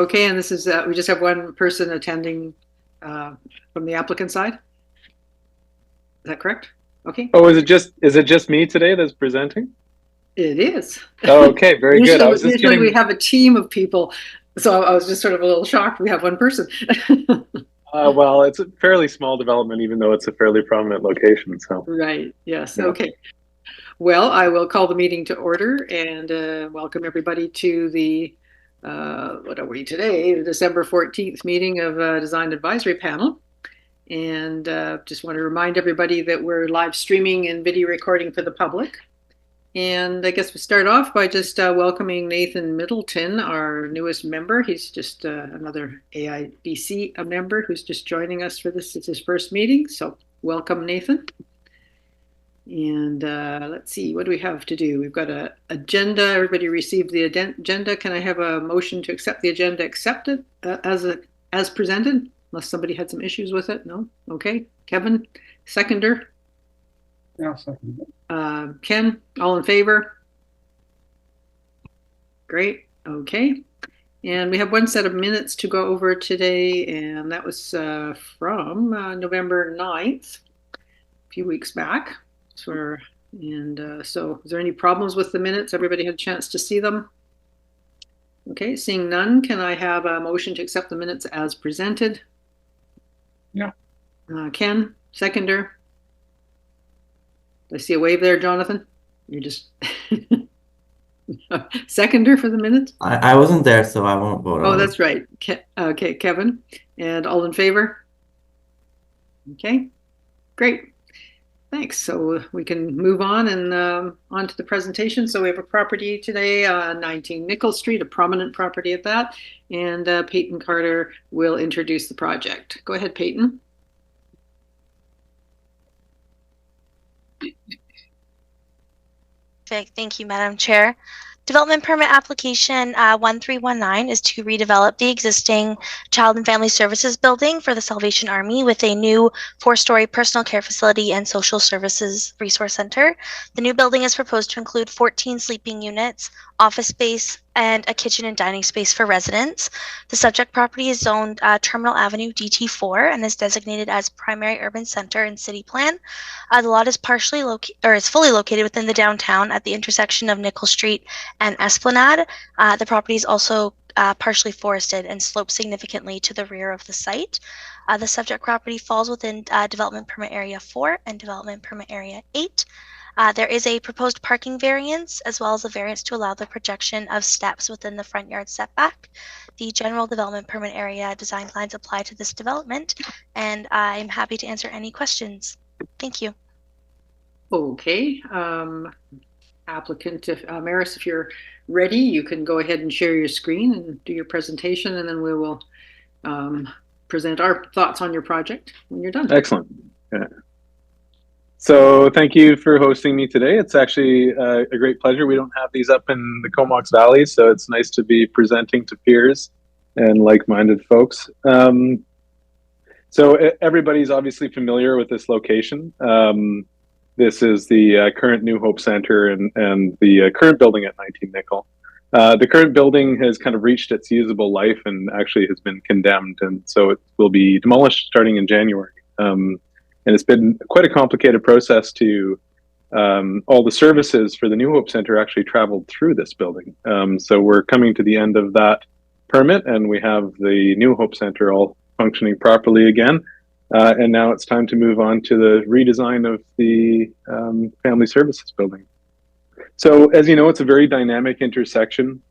Okay, and this is, we just have one person attending from the applicant side? Is that correct? Okay, Oh, is it just me today that's presenting? it is. Oh, okay, very good. Usually, I was just usually we getting have a team of people, so I was just sort of a little shocked we have one person. well, it's a fairly small development, even though it's a fairly prominent location. So Right, yes, yeah, okay. Well, I will call the meeting to order and welcome everybody to the, what are we today, the December 14th meeting of Design Advisory Panel. And just want to remind everybody that we're live streaming and video recording for the public. And I guess we start off by just welcoming Nathan Middleton, our newest member. He's just another AIBC member who's just joining us for this. It's his first meeting. So welcome, Nathan. And let's see, what do we have to do? We've got an agenda. Everybody received the agenda. Can I have a motion to accept the agenda accepted as presented? Unless somebody had some issues with it. No? Okay. Kevin, seconder. Yeah, second. Ken, all in favor? Great. Okay. And we have one set of minutes to go over today, and that was from November 9th, a few weeks back. So is there any problems with the minutes? Everybody had a chance to see them? Okay, seeing none, can I have a motion to accept the minutes as presented? Yeah. Ken, seconder. I see a wave there, Jonathan. You're just seconder for the minutes? I wasn't there, so I won't vote Oh, on that's it. right. Okay, Kevin. And all in favor? Okay, great. Thanks. So we can move on and on to the presentation. So we have a property today, 19 Nicholl Street, a prominent property at that. And Peyton Carter will introduce the project. Go ahead, Peyton. Thank you, Madam Chair. Development permit application 1319 is to redevelop the existing Child and Family Services building for the Salvation Army with a new 4-story personal care facility and social services resource center. The new building is proposed to include 14 sleeping units, office space, and a kitchen and dining space for residents. The subject property is zoned Terminal Avenue DT4 and is designated as primary urban center in city plan. The lot is fully located within the downtown at the intersection of Nicholl Street and Esplanade. The property is also partially forested and slopes significantly to the rear of the site. The subject property falls within Development Permit Area 4 and Development Permit Area 8. There is a proposed parking variance as well as a variance to allow the projection of steps within the front yard setback. The general development permit area design plans apply to this development, and I'm happy to answer any questions. Thank you. Okay. Applicant, Maris, if you're ready, you can go ahead and share your screen and do your presentation, and then we will present our thoughts on your project when you're done. excellent. Yeah. So thank you for hosting me today. It's actually a great pleasure. We don't have these up in the Comox Valley, so it's nice to be presenting to peers and like-minded folks. So everybody's obviously familiar with this location. This is the current New Hope Center and the current building at 19 Nicholl. The current building has kind of reached its usable life and actually has been condemned, and so it will be demolished starting in January. And it's been quite a complicated process to all the services for the New Hope Center actually traveled through this building. So we're coming to the end of that permit, and we have the New Hope Center all functioning properly again. And now it's time to move on to the redesign of the Family Services building. So as you know, it's a very dynamic intersection,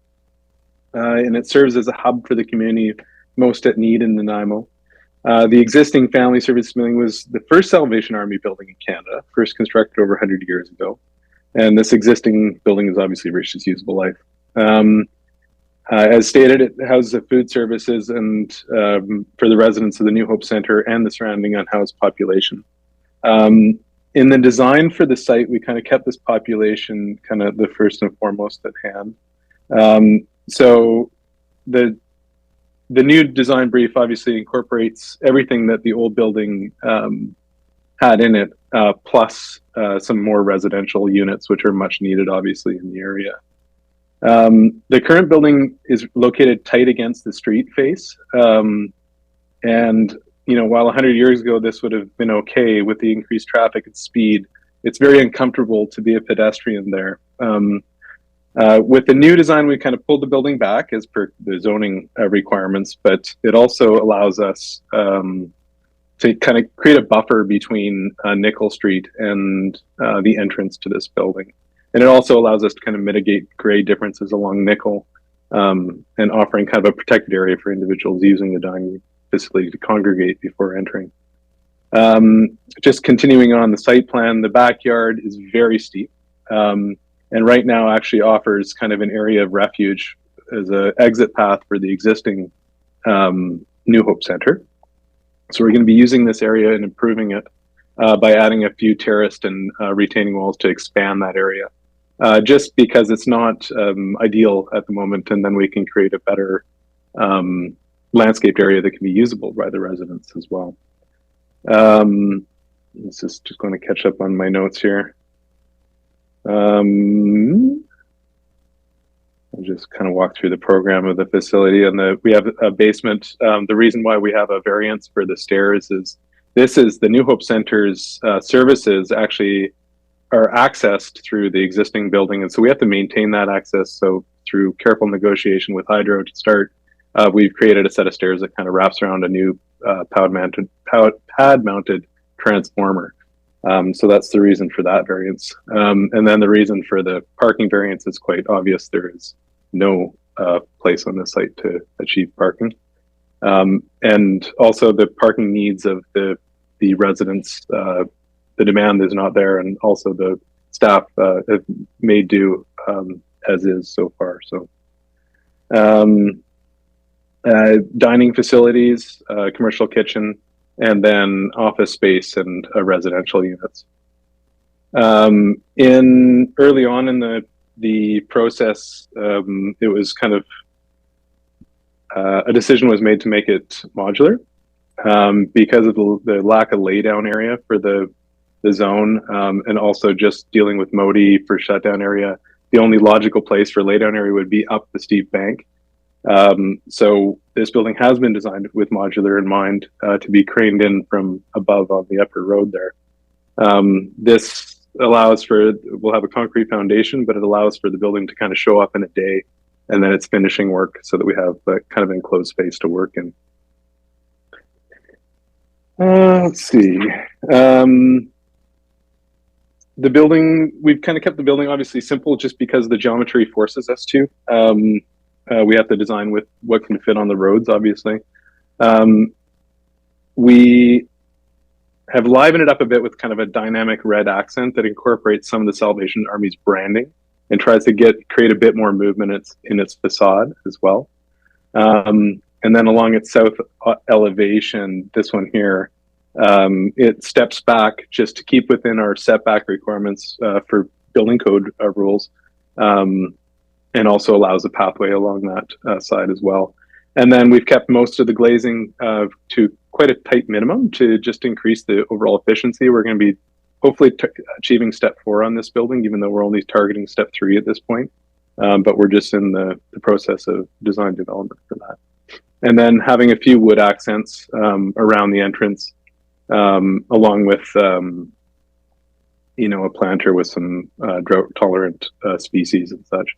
and it serves as a hub for the community most at need in Nanaimo. The existing Family Service building was the first Salvation Army building in Canada, first constructed over 100 years ago. And this existing building has obviously reached its usable life. As stated, it houses the food services and for the residents of the New Hope Center and the surrounding unhoused population. In the design for the site, we kind of kept this population kind of the first and foremost at hand. So the new design brief obviously incorporates everything that the old building had in it, plus some more residential units, which are much needed, obviously, in the area. The current building is located tight against the street face. And, while 100 years ago this would have been okay with the increased traffic and speed, it's very uncomfortable to be a pedestrian there. With the new design, we kind of pulled the building back as per the zoning requirements, but it also allows us to kind of create a buffer between Nickel Street and the entrance to this building. And it also allows us to kind of mitigate grade differences along Nickel and offering kind of a protected area for individuals using the dining facility to congregate before entering. Just continuing on the site plan, the backyard is very steep. And right now actually offers kind of an area of refuge as an exit path for the existing New Hope Center. So we're going to be using this area and improving it by adding a few terraced and retaining walls to expand that area. Just because it's not ideal at the moment, and then we can create a better landscaped area that can be usable by the residents as well. This is just going to catch up on my notes here. I'll just kind of walk through the program of the facility, and we have a basement. The reason why we have a variance for the stairs is the New Hope Center's services actually are accessed through the existing building, and so we have to maintain that access. So through careful negotiation with Hydro to start, we've created a set of stairs that kind of wraps around a new pad-mounted transformer. So that's the reason for that variance. And then the reason for the parking variance is quite obvious. There is no place on the site to achieve parking. And also the parking needs of the residents, the demand is not there, and also the staff have made do as is so far. So dining facilities, commercial kitchen, and then office space and residential units. In early on in the process, it was kind of a decision was made to make it modular because of the lack of laydown area for the zone, and also just dealing with Modi for shutdown area. The only logical place for laydown area would be up the steep bank. So this building has been designed with modular in mind to be craned in from above on the upper road there. This allows we'll have a concrete foundation, but it allows for the building to kind of show up in a day, and then it's finishing work so that we have kind of enclosed space to work in. Let's see. The building, we've kind of kept the building obviously simple just because the geometry forces us to. We have to design with what can fit on the roads, obviously. We have livened it up a bit with kind of a dynamic red accent that incorporates some of the Salvation Army's branding and tries to create a bit more movement in its facade as well. And then along its south elevation, this one here, it steps back just to keep within our setback requirements for building code rules. And also allows a pathway along that side as well. And then we've kept most of the glazing to quite a tight minimum to just increase the overall efficiency. We're going to be hopefully achieving step 4 on this building, even though we're only targeting step 3 at this point. But we're just in the process of design development for that. And then having a few wood accents around the entrance, along with a planter with some drought tolerant species and such.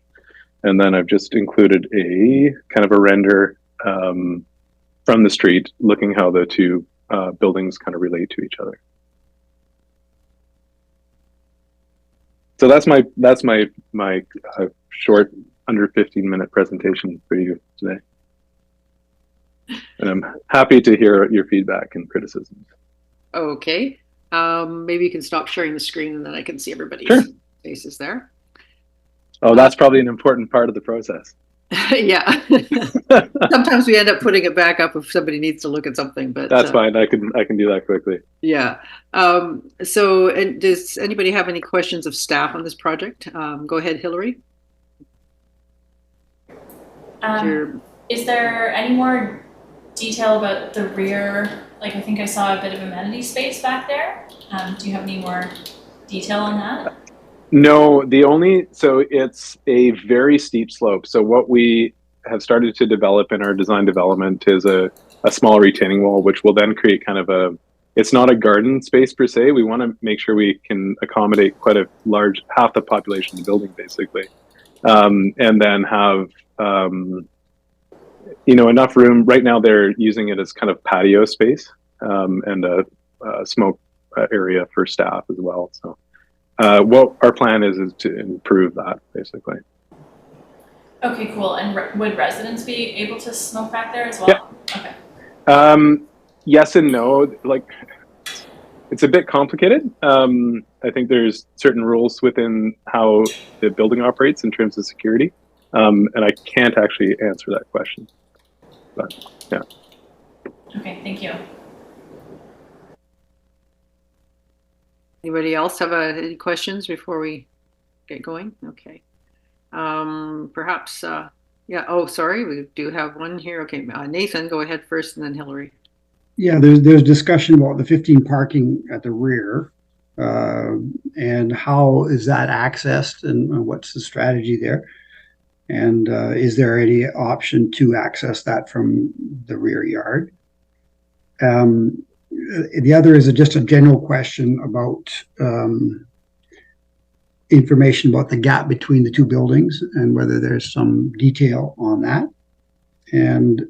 And then I've just included a kind of a render from the street, looking how the two buildings kind of relate to each other. So that's my short under 15-minute presentation for you today. And I'm happy to hear your feedback and criticisms. Okay. Maybe you can stop sharing the screen and then I can see everybody's faces there. Oh, that's probably an important part of the process. Yeah. Sometimes we end up putting it back up if somebody needs to look at something, but that's fine. I can do that quickly. Yeah. So, and does anybody have any questions of staff on this project? Go ahead, Hillary. Is there any more detail about the rear? Like, I think I saw a bit of amenity space back there. Do you have any more detail on that? No, so it's a very steep slope. So what we have started to develop in our design development is a small retaining wall, which will then create kind of it's not a garden space per se. We want to make sure we can accommodate quite a large, half the population of the building basically. And then have, enough room. Right now they're using it as kind of patio space, and a smoke area for staff as well. So what our plan is to improve that basically. Okay, cool. And would residents be able to smoke back there as well? Yeah. Okay. Yes and no. Like, it's a bit complicated. I think there's certain rules within how the building operates in terms of security, and I can't actually answer that question. But yeah. Okay, thank you. Anybody else have any questions before we get going? Okay. Perhaps, yeah. Oh, sorry. We do have one here. Okay. Nathan, go ahead first and then Hillary. Yeah, there's discussion about the 15 parking at the rear, and how is that accessed, and what's the strategy there? And is there any option to access that from the rear yard? The other is just a general question about information about the gap between the two buildings and whether there's some detail on that. And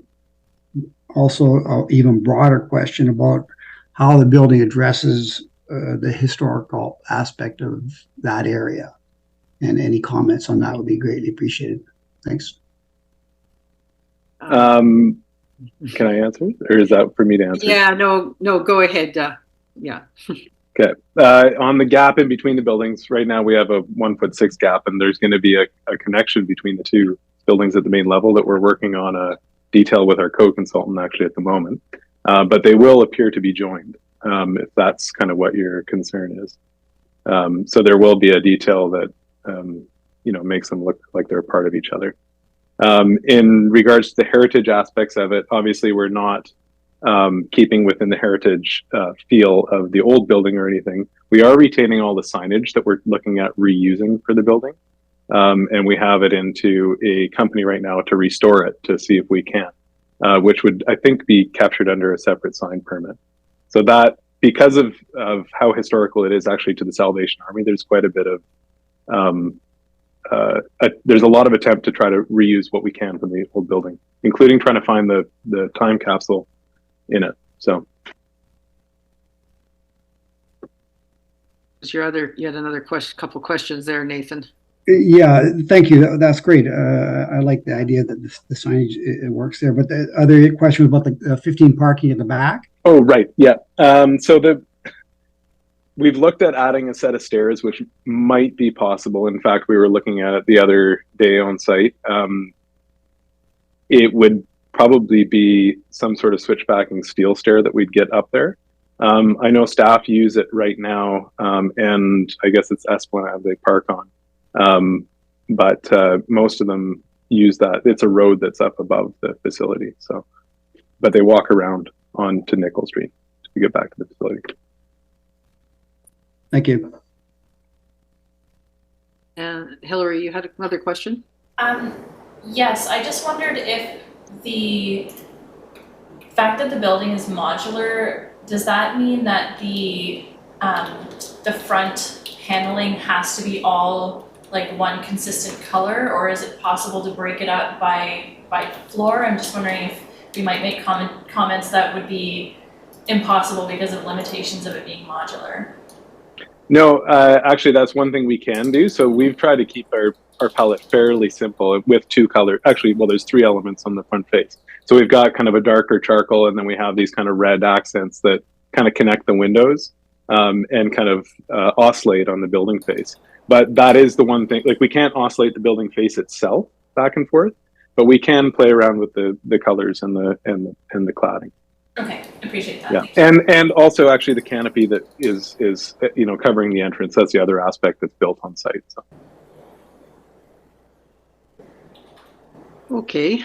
also an even broader question about how the building addresses the historical aspect of that area. And any comments on that would be greatly appreciated. Thanks. Can I answer, or is that for me to answer? Yeah, no, go ahead. Yeah. Okay. On the gap in between the buildings, right now we have a 1'6" gap, and there's going to be a connection between the two buildings at the main level that we're working on a detail with our code consultant actually at the moment. But they will appear to be joined, if that's kind of what your concern is. So there will be a detail that makes them look like they're part of each other. In regards to the heritage aspects of it, obviously we're not keeping within the heritage feel of the old building or anything. We are retaining all the signage that we're looking at reusing for the building. And we have it into a company right now to restore it to see if we can, which would, I think, be captured under a separate sign permit. So that, because of how historical it is actually to the Salvation Army, there's quite a bit of, there's a lot of attempt to try to reuse what we can from the old building, including trying to find the time capsule in it. So. You had another couple questions there, Nathan. Yeah, thank you. That's great. I like the idea that the signage it works there. But the other question was about the 15 parking at the back. Oh, right. Yeah. So we've looked at adding a set of stairs, which might be possible. In fact, we were looking at it the other day on site. It would probably be some sort of switchbacking steel stair that we'd get up there. I know staff use it right now, and I guess it's Esplanade they park on. But most of them use that. It's a road that's up above the facility. So, but they walk around onto Nickel Street to get back to the facility. Thank you. And Hillary, you had another question? Yes, I just wondered if the fact that the building is modular, does that mean that the front paneling has to be all like one consistent color, or is it possible to break it up by floor? I'm just wondering if we might make comments that would be impossible because of limitations of it being modular. No, actually, that's one thing we can do. So we've tried to keep our palette fairly simple with two colors. Actually, well, there's three elements on the front face. So we've got kind of a darker charcoal, and then we have these kind of red accents that kind of connect the windows and kind of oscillate on the building face. But that is the one thing, like we can't oscillate the building face itself back and forth, but we can play around with the colors and the cladding. Okay, appreciate that. Yeah, and also actually the canopy that is covering the entrance. That's the other aspect that's built on site. So. Okay,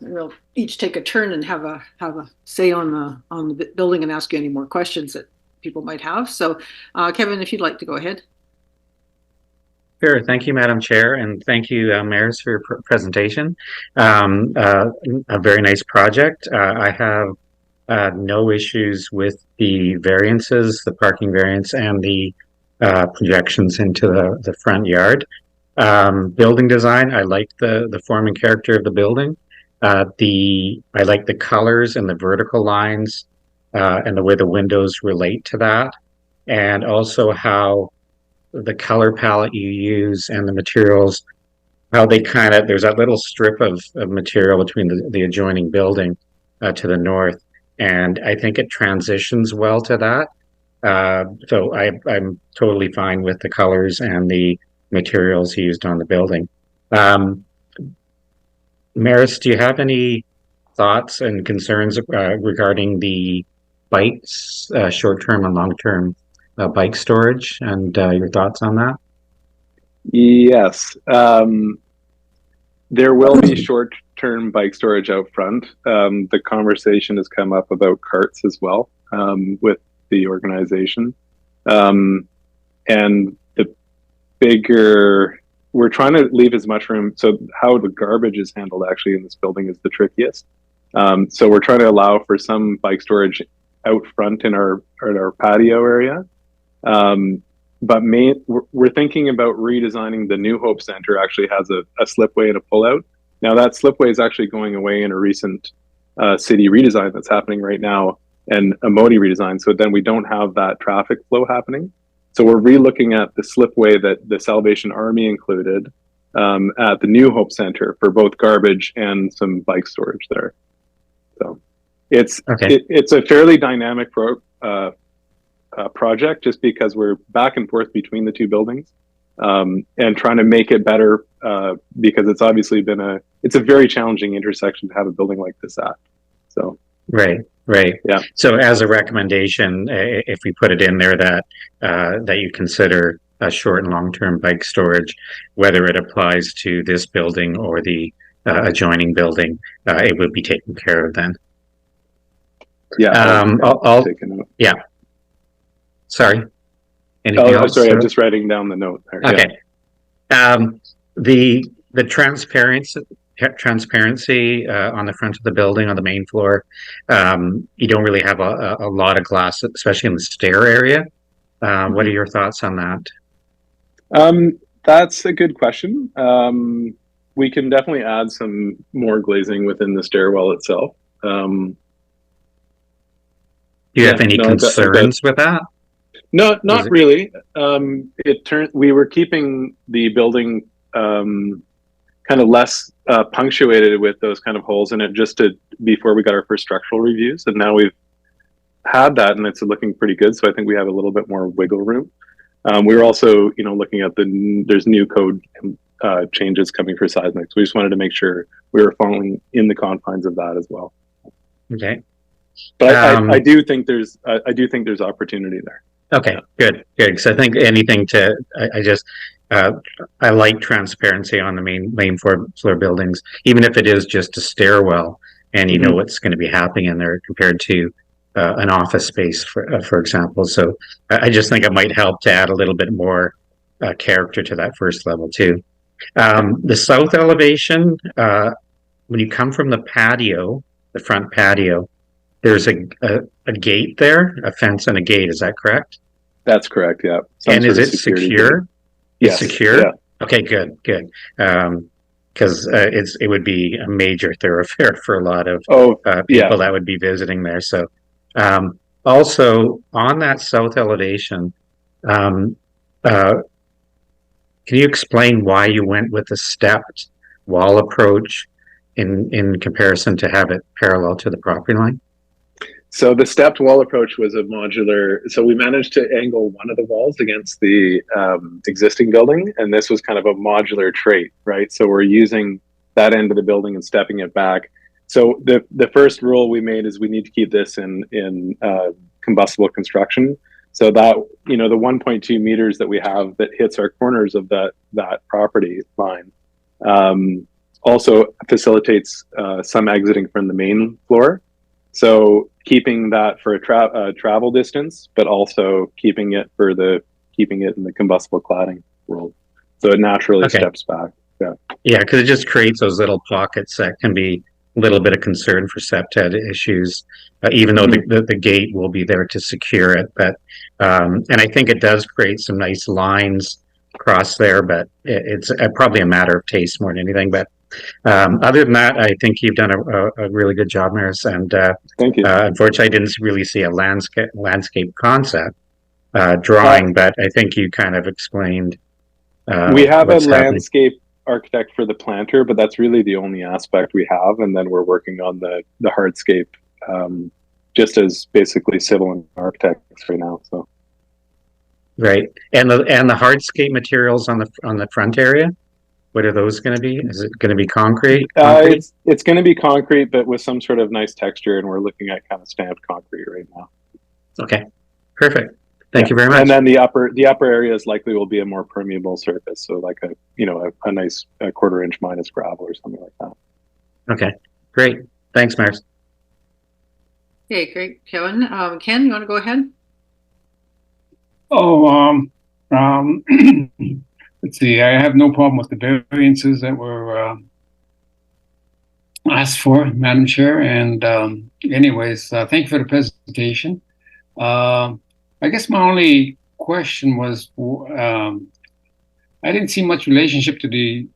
we'll each take a turn and have a say on the building and ask you any more questions that people might have. So, Kevin, if you'd like to go ahead. Sure. Thank you, Madam Chair, and thank you, Maris, for your presentation. A very nice project. I have no issues with the variances, the parking variance, and the projections into the front yard. Building design, I like the form and character of the building. I like the colors and the vertical lines, and the way the windows relate to that, and also how the color palette you use and the materials, how they kind of, there's that little strip of material between the adjoining building to the north, and I think it transitions well to that. So I'm totally fine with the colors and the materials used on the building. Maris, do you have any thoughts and concerns regarding the bikes, short-term and long-term bike storage, and your thoughts on that? Yes. There will be short-term bike storage out front. The conversation has come up about carts as well, with the organization. And the bigger, we're trying to leave as much room. So how the garbage is handled actually in this building is the trickiest. So we're trying to allow for some bike storage out front in our patio area. But we're thinking about redesigning the New Hope Center. Actually has a slipway and a pullout. Now that slipway is actually going away in a recent city redesign that's happening right now, and a Modi redesign. So then we don't have that traffic flow happening. So we're re-looking at the slipway that the Salvation Army included at the New Hope Center for both garbage and some bike storage there. So it's a fairly dynamic project, just because we're back and forth between the two buildings, and trying to make it better, because it's obviously been it's a very challenging intersection to have a building like this at. So Right. Yeah. So as a recommendation, if we put it in there that you consider a short and long-term bike storage, whether it applies to this building or the adjoining building, it would be taken care of then. Yeah. I'll take a note. Yeah. Sorry. Anything Oh, else? sorry. I'm just writing down the note there. Okay. Yeah. The transparency on the front of the building on the main floor, you don't really have a lot of glass, especially in the stair area. What are your thoughts on that? That's a good question. We can definitely add some more glazing within the stairwell itself. Do you have any concerns with that? No, not really. We were keeping the building kind of less punctuated with those kind of holes in it before we got our first structural reviews, and now we've had that and it's looking pretty good. So I think we have a little bit more wiggle room. We were also, looking at there's new code changes coming for seismic. So we just wanted to make sure we were falling in the confines of that as well. Okay. But I do think there's opportunity there. Okay, good. Because I think I like transparency on the main floor buildings, even if it is just a stairwell, and you know what's going to be happening in there compared to an office space, for example. So I just think it might help to add a little bit more character to that first level too. The south elevation, when you come from the patio, the front patio, there's a gate there, a fence and a gate. Is that correct? That's correct. Yeah. And is it secure? Yes. It's secure? Yeah. Okay, good. Because it would be a major thoroughfare for a lot of people that would be visiting there. So also on that south elevation, can you explain why you went with a stepped wall approach in comparison to have it parallel to the property line? So the stepped wall approach was a modular. So we managed to angle one of the walls against the existing building, and this was kind of a modular trait, right? So we're using that end of the building and stepping it back. So the first rule we made is we need to keep this in combustible construction. So that, the 1.2 meters that we have that hits our corners of that property line also facilitates some exiting from the main floor. So keeping that for a travel distance, but also keeping it in the combustible cladding world. So it naturally Okay. steps back. Yeah, because it just creates those little pockets that can be a little bit of concern for septet issues, even though the gate will be there to secure it. But and I think it does create some nice lines across there, but it's probably a matter of taste more than anything. But other than that, I think you've done a really good job, Maris. And Thank you. unfortunately, I didn't really see a landscape concept drawing, but I think you kind of explained. We have a what's happening. landscape architect for the planter, but that's really the only aspect we have. And then we're working on the hardscape, just as basically civil and architects right now. So Right, and the hardscape materials on the front area, what are those going to be? Is it going to be concrete? it's going to be concrete, but with some sort of nice texture, and we're looking at kind of stamped concrete right now. Okay, perfect. Thank you very much. And then the upper areas likely will be a more permeable surface, so like a nice quarter-inch minus gravel or something like that. Okay, great. Thanks, Maris. Okay, great, Kevin. Ken, you want to go ahead? Let's see. I have no problem with the variances that were asked for, Madam Chair. And anyways, thank you for the presentation. I guess my only question was, I didn't see much relationship to the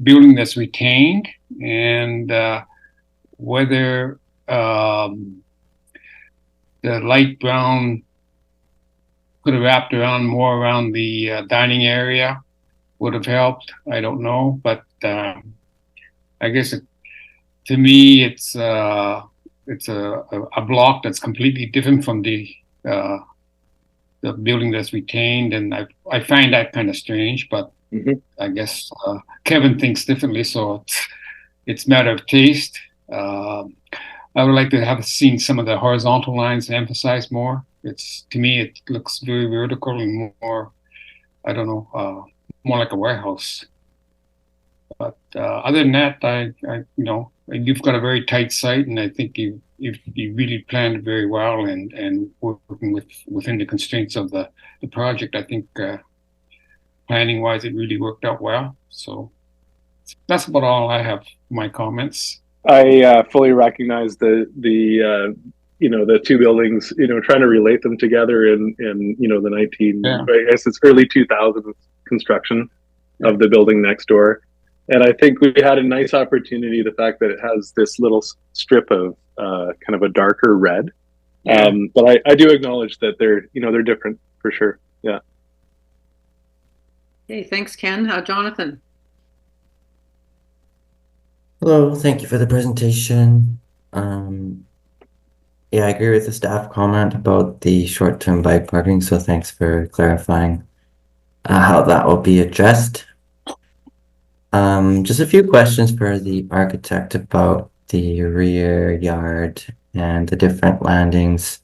building that's retained, and whether the light brown could have wrapped around more around the dining area would have helped. I don't know, but I guess to me it's a block that's completely different from the building that's retained, and I find that kind of strange. But I guess Kevin thinks differently, so it's a matter of taste. I would like to have seen some of the horizontal lines emphasized more. To me, it looks very vertical and more, I don't know, more like a warehouse. But other than that, you've got a very tight site, and I think you really planned very well and working within the constraints of the project. I think planning wise, it really worked out well. So that's about all I have for my comments. I fully recognize the two buildings, trying to relate them together in the I guess it's early 2000s construction of the building next door. And I think we had a nice opportunity, the fact that it has this little strip of kind of a darker red. But I do acknowledge that they're different for sure. Yeah. Okay, thanks, Ken. Jonathan. Hello, thank you for the presentation. Yeah, I agree with the staff comment about the short-term bike parking, so thanks for clarifying how that will be addressed. Just a few questions for the architect about the rear yard and the different landings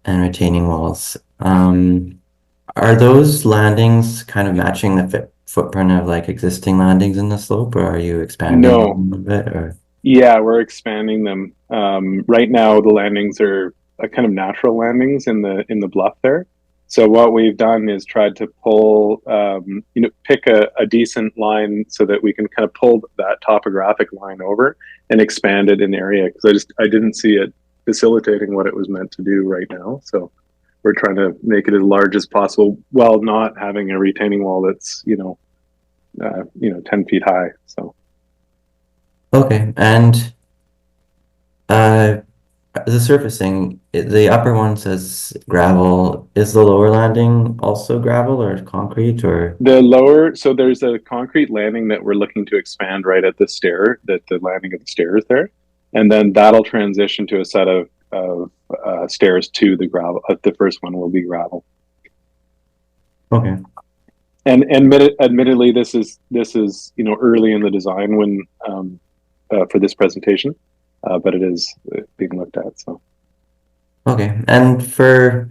and retaining walls. Are those landings kind of matching the footprint of like existing landings in the slope, or are you expanding them a little bit? Or yeah, we're expanding them. Right now, the landings are kind of natural landings in the bluff there. So what we've done is tried to pull, pick a decent line so that we can kind of pull that topographic line over and expand it in the area, because I didn't see it facilitating what it was meant to do right now. So we're trying to make it as large as possible while not having a retaining wall that's 10 feet high. So okay, and the surfacing, the upper one says gravel. Is the lower landing also gravel or concrete, or the lower? So there's a concrete landing that we're looking to expand right at the the landing of the stairs there, and then that'll transition to a set of stairs to the gravel. The first one will be gravel. okay. And admittedly, this is early in the design when for this presentation, but it is being looked at. So Okay, and for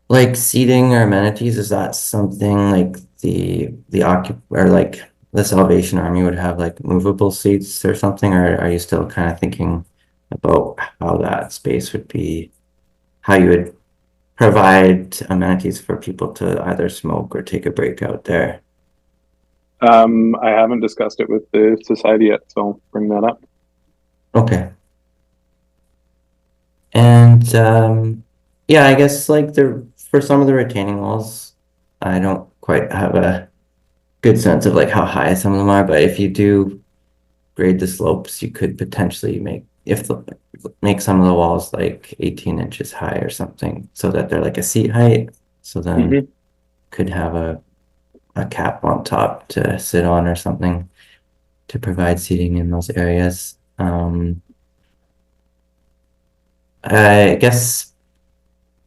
like seating or amenities, is that something like the Salvation Army would have like movable seats or something, or are you still kind of thinking about how that space would be, how you would provide amenities for people to either smoke or take a break out there? I haven't discussed it with the society yet, so I'll bring that up. Okay. And yeah, I guess like for some of the retaining walls, I don't quite have a good sense of like how high some of them are, but if you do grade the slopes, you could potentially make some of the walls like 18 inches high or something, so that they're like a seat height. So then could have a cap on top to sit on or something to provide seating in those areas. I guess,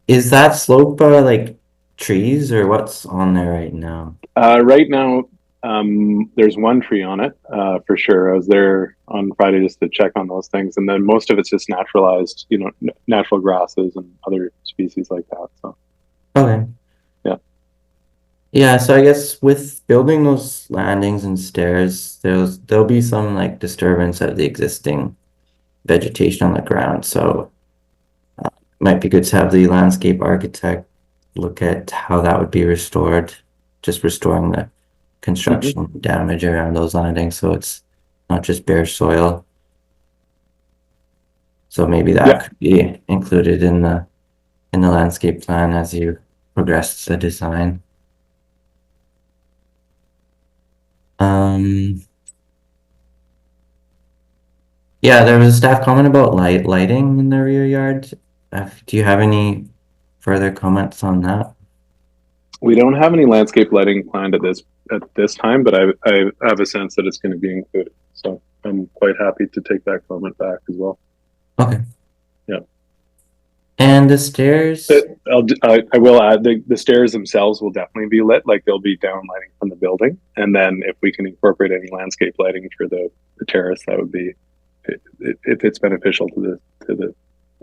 is that slope like trees or what's on there right now? Right now, there's one tree on it, for sure. I was there on Friday just to check on those things, and then most of it's just naturalized, natural grasses and other species like that. So, Okay. Yeah, so I guess with building those landings and stairs, there'll be some like disturbance of the existing vegetation on the ground. So it might be good to have the landscape architect look at how that would be restored, just restoring the construction damage around those landings, so it's not just bare soil. So maybe that could be included in the landscape plan as you progress the design. Yeah, there was a staff comment about lighting in the rear yard. Do you have any further comments on that? we don't have any landscape lighting planned at this time, but I have a sense that it's going to be included. So I'm quite happy to take that comment back as well. Okay. Yeah. And the stairs? I will add the stairs themselves will definitely be lit, like they'll be down lighting from the building. And then if we can incorporate any landscape lighting for the terrace, that would be, if it's beneficial to the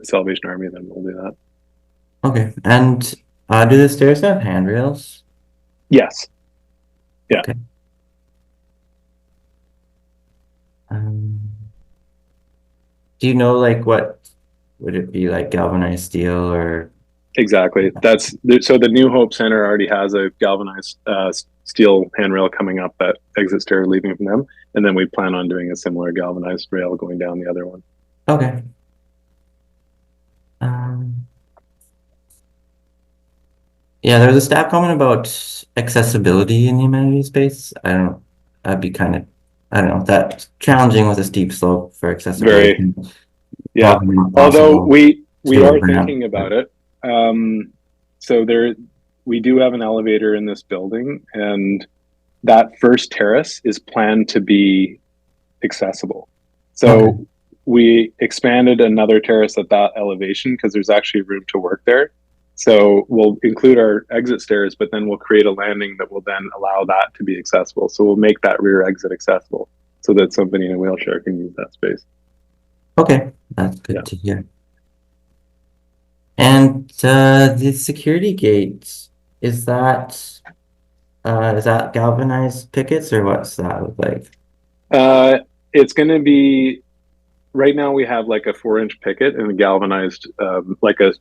Salvation Army, then we'll do that. Okay. And do the stairs have handrails? Yes. Yeah. Okay. Do you know like what would it be, like galvanized steel or? Exactly. So the New Hope Center already has a galvanized steel handrail coming up that exit stair leaving from them, and then we plan on doing a similar galvanized rail going down the other one. Okay. Yeah, there was a staff comment about accessibility in the amenity space. That'd be kind of, I don't know, that's challenging with a steep slope for accessibility. Yeah. Although we are thinking about it. So we do have an elevator in this building, and that first terrace is planned to be accessible. So we expanded another terrace at that elevation because there's actually room to work there. So we'll include our exit stairs, but then we'll create a landing that will then allow that to be accessible. So we'll make that rear exit accessible so that somebody in a wheelchair can use that space. Okay, that's good to hear. And the security gates, is that galvanized pickets or what's that look like? It's going to be, right now we have like a 4-inch picket and a galvanized, like a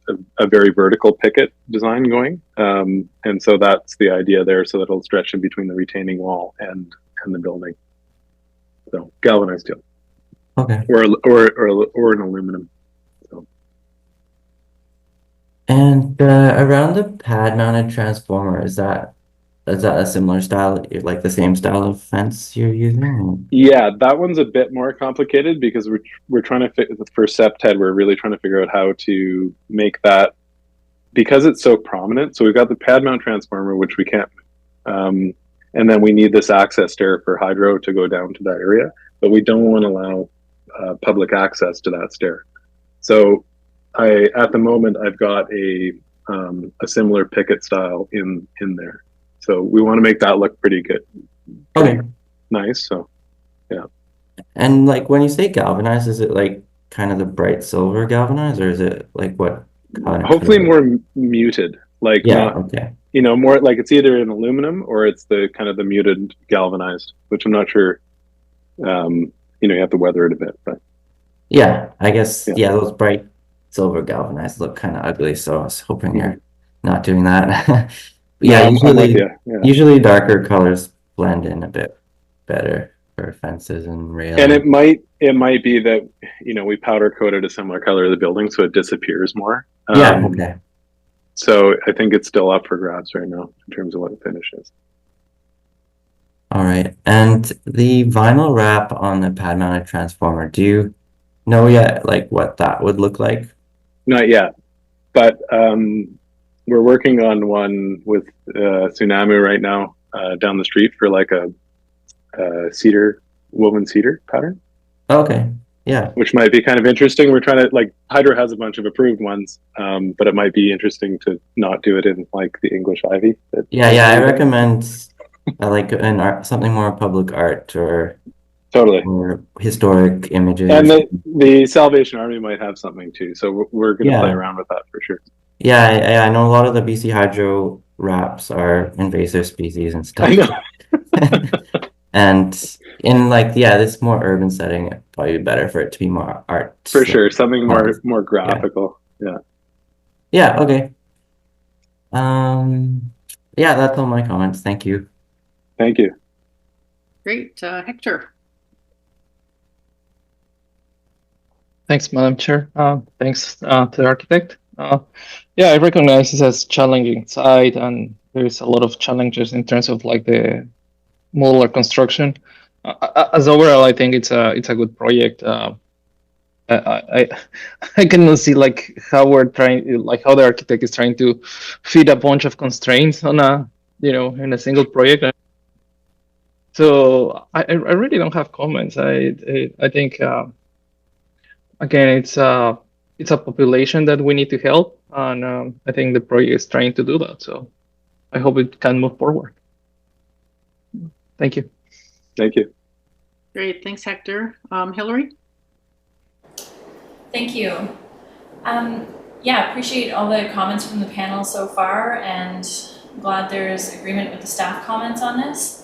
very vertical picket design going. And so that's the idea there, so that it'll stretch in between the retaining wall and the building. So galvanized steel. Okay. Or an aluminum. So. And around the pad mounted transformer, is that a similar style, like the same style of fence you're using? Yeah, that one's a bit more complicated because we're trying to for SEPTED, we're really trying to figure out how to make that, because it's so prominent. So we've got the pad mount transformer, which we can't, and then we need this access stair for hydro to go down to that area, but we don't want to allow public access to that stair. So at the moment I've got a similar picket style in there. So we want to make that look pretty good. Okay. Nice. So, yeah. And like when you say galvanized, is it like kind of the bright silver galvanized, or is it like what color? Hopefully more muted. Like, okay. More like it's either an aluminum or it's the kind of the muted galvanized, which I'm not sure. You have to weather it a bit, but. Yeah, I guess those bright silver galvanized look kind of ugly, so I was hoping you're not doing that. Yeah, usually darker colors blend in a bit better for fences and railing. And it might be that, we powder coated a similar color of the building so it disappears more. Yeah, okay. So I think it's still up for grabs right now in terms of what the finish is. All right. And the vinyl wrap on the pad mounted transformer, do you know yet like what that would look like? Not yet, but we're working on one with Tsunami right now down the street for like a woven cedar pattern. Okay. Yeah. Which might be kind of interesting. We're trying to Hydro has a bunch of approved ones, but it might be interesting to not do it in like the English ivy. Yeah, I recommend like an art, something more public art or totally more historic images. And the Salvation Army might have something too, so we're going to play around with that for sure. Yeah, I know a lot of the BC Hydro wraps are invasive species and stuff. I know. And in this more urban setting, it'd probably be better for it to be more art. For sure, something more graphical. Yeah, okay. Yeah, that's all my comments. Thank you. Thank you. Great. Hector. Thanks, Madam Chair. Thanks to the architect. Yeah, I recognize this as challenging site, and there's a lot of challenges in terms of like the modular construction. As overall, I think it's a good project. I cannot see like how we're trying, like how the architect is trying to fit a bunch of constraints on in a single project. So I really don't have comments. I think again it's a population that we need to help, and I think the project is trying to do that. So I hope it can move forward. Thank you. Thank you. Great. Thanks, Hector. Hillary. Thank you. Yeah, appreciate all the comments from the panel so far, and glad there's agreement with the staff comments on this.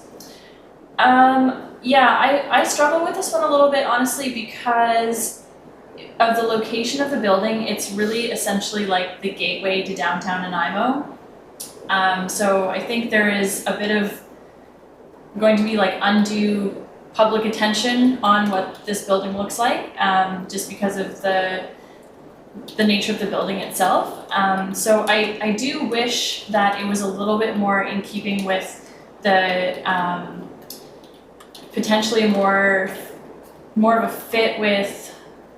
Yeah, I struggle with this one a little bit, honestly, because of the location of the building. It's really essentially like the gateway to downtown Nanaimo. So I think there is a bit of going to be like undue public attention on what this building looks like, just because of the nature of the building itself. So I do wish that it was a little bit more in keeping with the potentially more of a fit with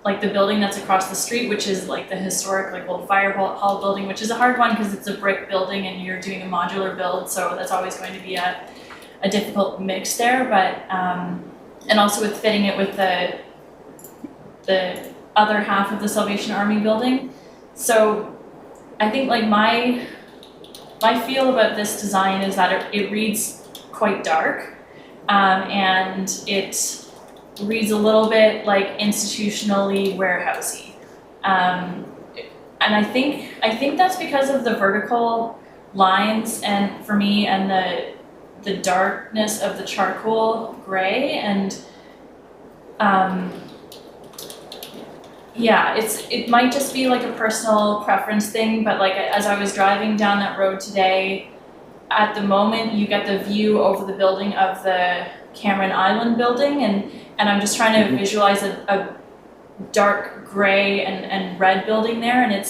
like the building that's across the street, which is like the historic like old fire hall building, which is a hard one because it's a brick building and you're doing a modular build, so that's always going to be a difficult mix there. But and also with fitting it with the other half of the Salvation Army building. So I think like my feel about this design is that it reads quite dark, and it reads a little bit like institutionally warehousey, and I think that's because of the vertical lines, and for me, and the darkness of the charcoal gray, and yeah, it might just be like a personal preference thing, but like as I was driving down that road today, at the moment you get the view over the building of the Cameron Island building, and I'm just trying to visualize a dark gray and red building there, and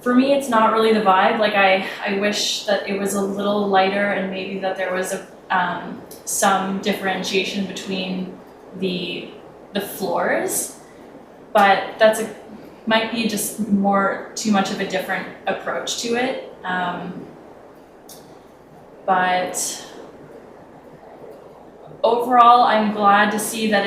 for me it's not really the vibe. Like I wish that it was a little lighter, and maybe that there was some differentiation between the floors, but might be just too much of a different approach to it. But overall, I'm glad to see that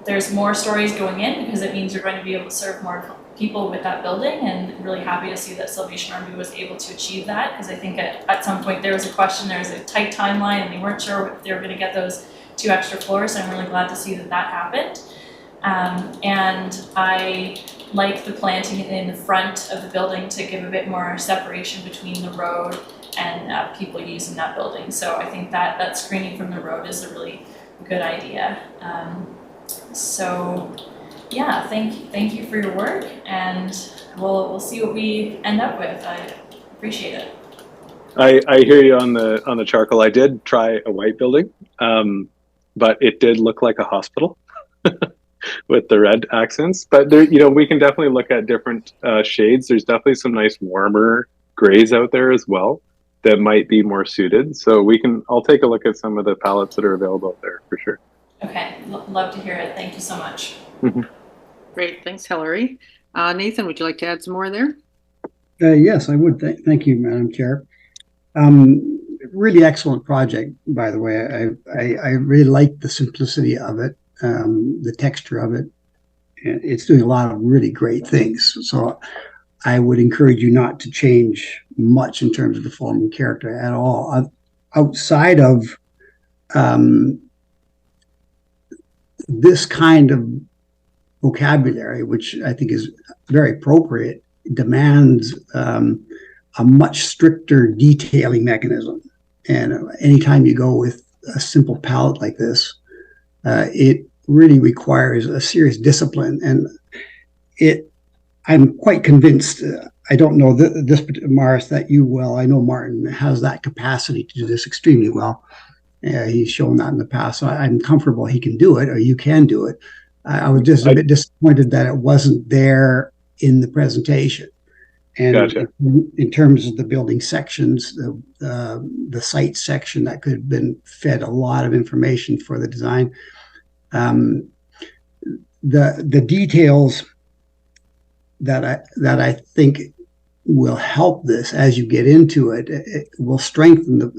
there's more stories going in, because it means you're going to be able to serve more people with that building, and really happy to see that Salvation Army was able to achieve that, because I think at some point there was a question, there was a tight timeline, and they weren't sure if they were going to get those 2 extra floors, so I'm really glad to see that happened. And I like the planting in the front of the building to give a bit more separation between the road and people using that building. So I think that screening from the road is a really good idea. So yeah, thank you for your work, and we'll see what we end up with. I appreciate it. I hear you on the charcoal. I did try a white building, but it did look like a hospital with the red accents. But there, we can definitely look at different shades. There's definitely some nice warmer grays out there as well that might be more suited. So I'll take a look at some of the palettes that are available out there for sure. Okay, love to hear it. Thank you so much. Great, thanks, Hilary. Nathan, would you like to add some more there? Yes, I would. Thank you, Madam Chair. Really excellent project, by the way. I really like the simplicity of it, the texture of it. It's doing a lot of really great things. So I would encourage you not to change much in terms of the form and character at all. Outside of this kind of vocabulary, which I think is very appropriate, demands a much stricter detailing mechanism. And anytime you go with a simple palette like this, it really requires a serious discipline. And I'm quite convinced, I don't know this Morris that you well, I know Martin has that capacity to do this extremely well. He's shown that in the past. So I'm comfortable he can do it, or you can do it. I was just a bit disappointed that it wasn't there in the presentation. And Gotcha. in terms of the building sections, the site section that could have been fed a lot of information for the design. The details that I think will help this as you get into it, it will strengthen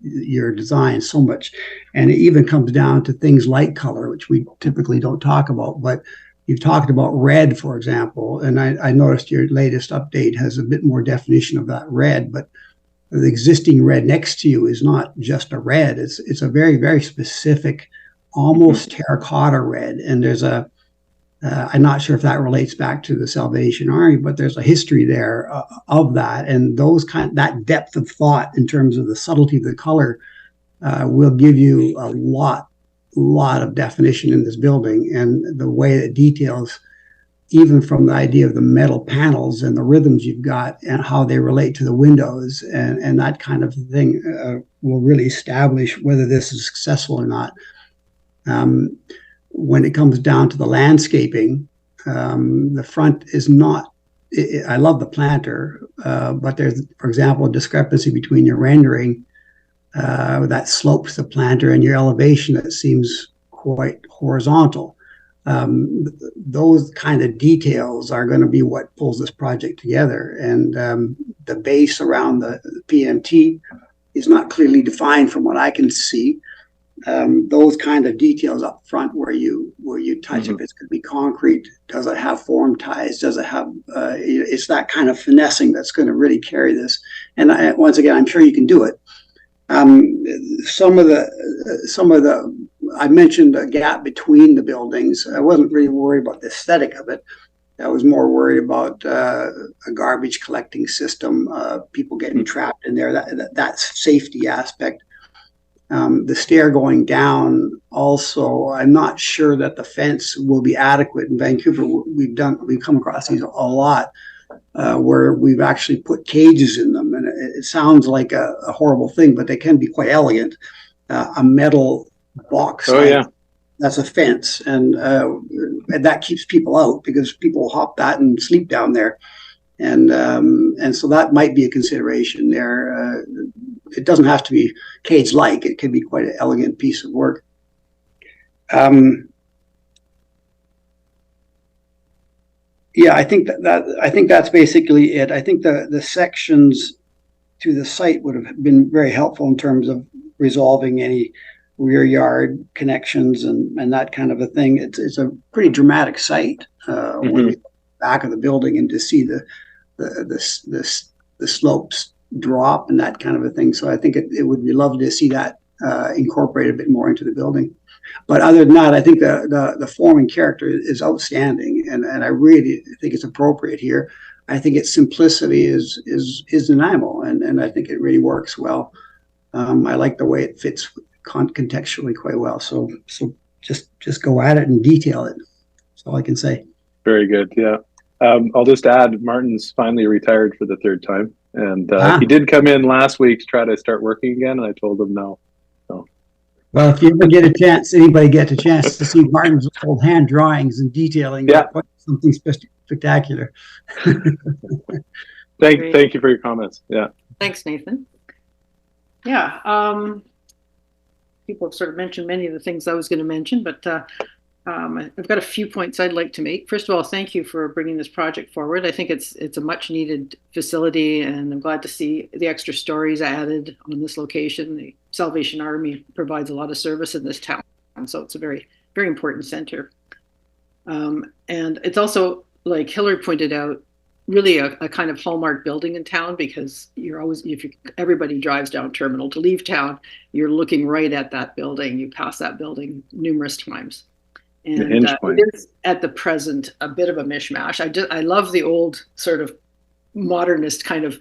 your design so much. And it even comes down to things like color, which we typically don't talk about, but you've talked about red, for example, and I noticed your latest update has a bit more definition of that red, but the existing red next to you is not just a red. It's a very, very specific, almost terracotta red. And there's I'm not sure if that relates back to the Salvation Army, but there's a history there of that. And that depth of thought in terms of the subtlety of the color will give you a lot of definition in this building, and the way it details, even from the idea of the metal panels and the rhythms you've got and how they relate to the windows and that kind of thing will really establish whether this is successful or not. When it comes down to the landscaping, the front is not, I love the planter, but there's, for example, a discrepancy between your rendering that slopes the planter and your elevation that seems quite horizontal. Those kind of details are going to be what pulls this project together. And the base around the PMT is not clearly defined from what I can see. Those kind of details up front where you touch, if it's going to be concrete, does it have form ties? Does it have, it's that kind of finessing that's going to really carry this. And once again, I'm sure you can do it. Some of the I mentioned a gap between the buildings. I wasn't really worried about the aesthetic of it. I was more worried about a garbage collecting system, people getting trapped in there, that safety aspect. The stair going down also, I'm not sure that the fence will be adequate. In Vancouver, we've come across these a lot. Where we've actually put cages in them, and it sounds like a horrible thing, but they can be quite elegant. A metal box, that's a fence, and that keeps people out because people hop that and sleep down there, and so that might be a consideration there. It doesn't have to be cage-like; it can be quite an elegant piece of work. Yeah, I think that's basically it. I think the sections to the site would have been very helpful in terms of resolving any rear yard connections and that kind of a thing. It's a pretty dramatic site when you look back of the building and to see the slopes drop and that kind of a thing. So I think it would be lovely to see that incorporated a bit more into the building. But other than that, I think the form and character is outstanding, and I really think it's appropriate here. I think its simplicity is undeniable, and I think it really works well. I like the way it fits contextually quite well. So just go at it and detail it. That's all I can say. Very good. Yeah. I'll just add, Martin's finally retired for the third time. And Ah. he did come in last week to try to start working again, and I told him no. Well, if you ever get a chance, anybody get a chance to see Martin's old hand drawings and detailing, Yeah. they're quite something spectacular. Thank you for your comments. Yeah. Thanks, Nathan. Yeah, people have sort of mentioned many of the things I was going to mention, but I've got a few points I'd like to make. First of all, thank you for bringing this project forward. I think it's a much needed facility, and I'm glad to see the extra stories added on this location. The Salvation Army provides a lot of service in this town, so it's a very, very important center. And it's also, like Hillary pointed out, really a kind of hallmark building in town, because you're always, everybody drives down Terminal to leave town, you're looking right at that building. You pass that building numerous times. And it is at the present a bit of a mishmash. I love the old sort of modernist kind of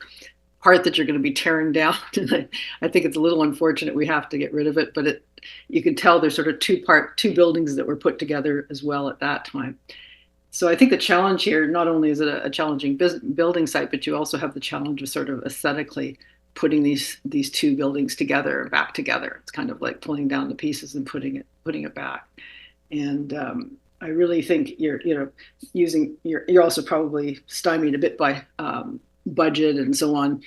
part that you're going to be tearing down. And I think it's a little unfortunate we have to get rid of it, but you can tell there's sort of two buildings that were put together as well at that time. So I think the challenge here, not only is it a challenging building site, but you also have the challenge of sort of aesthetically putting these two buildings together, back together. It's kind of like pulling down the pieces and putting it back. And I really think you're also probably stymied a bit by budget and so on,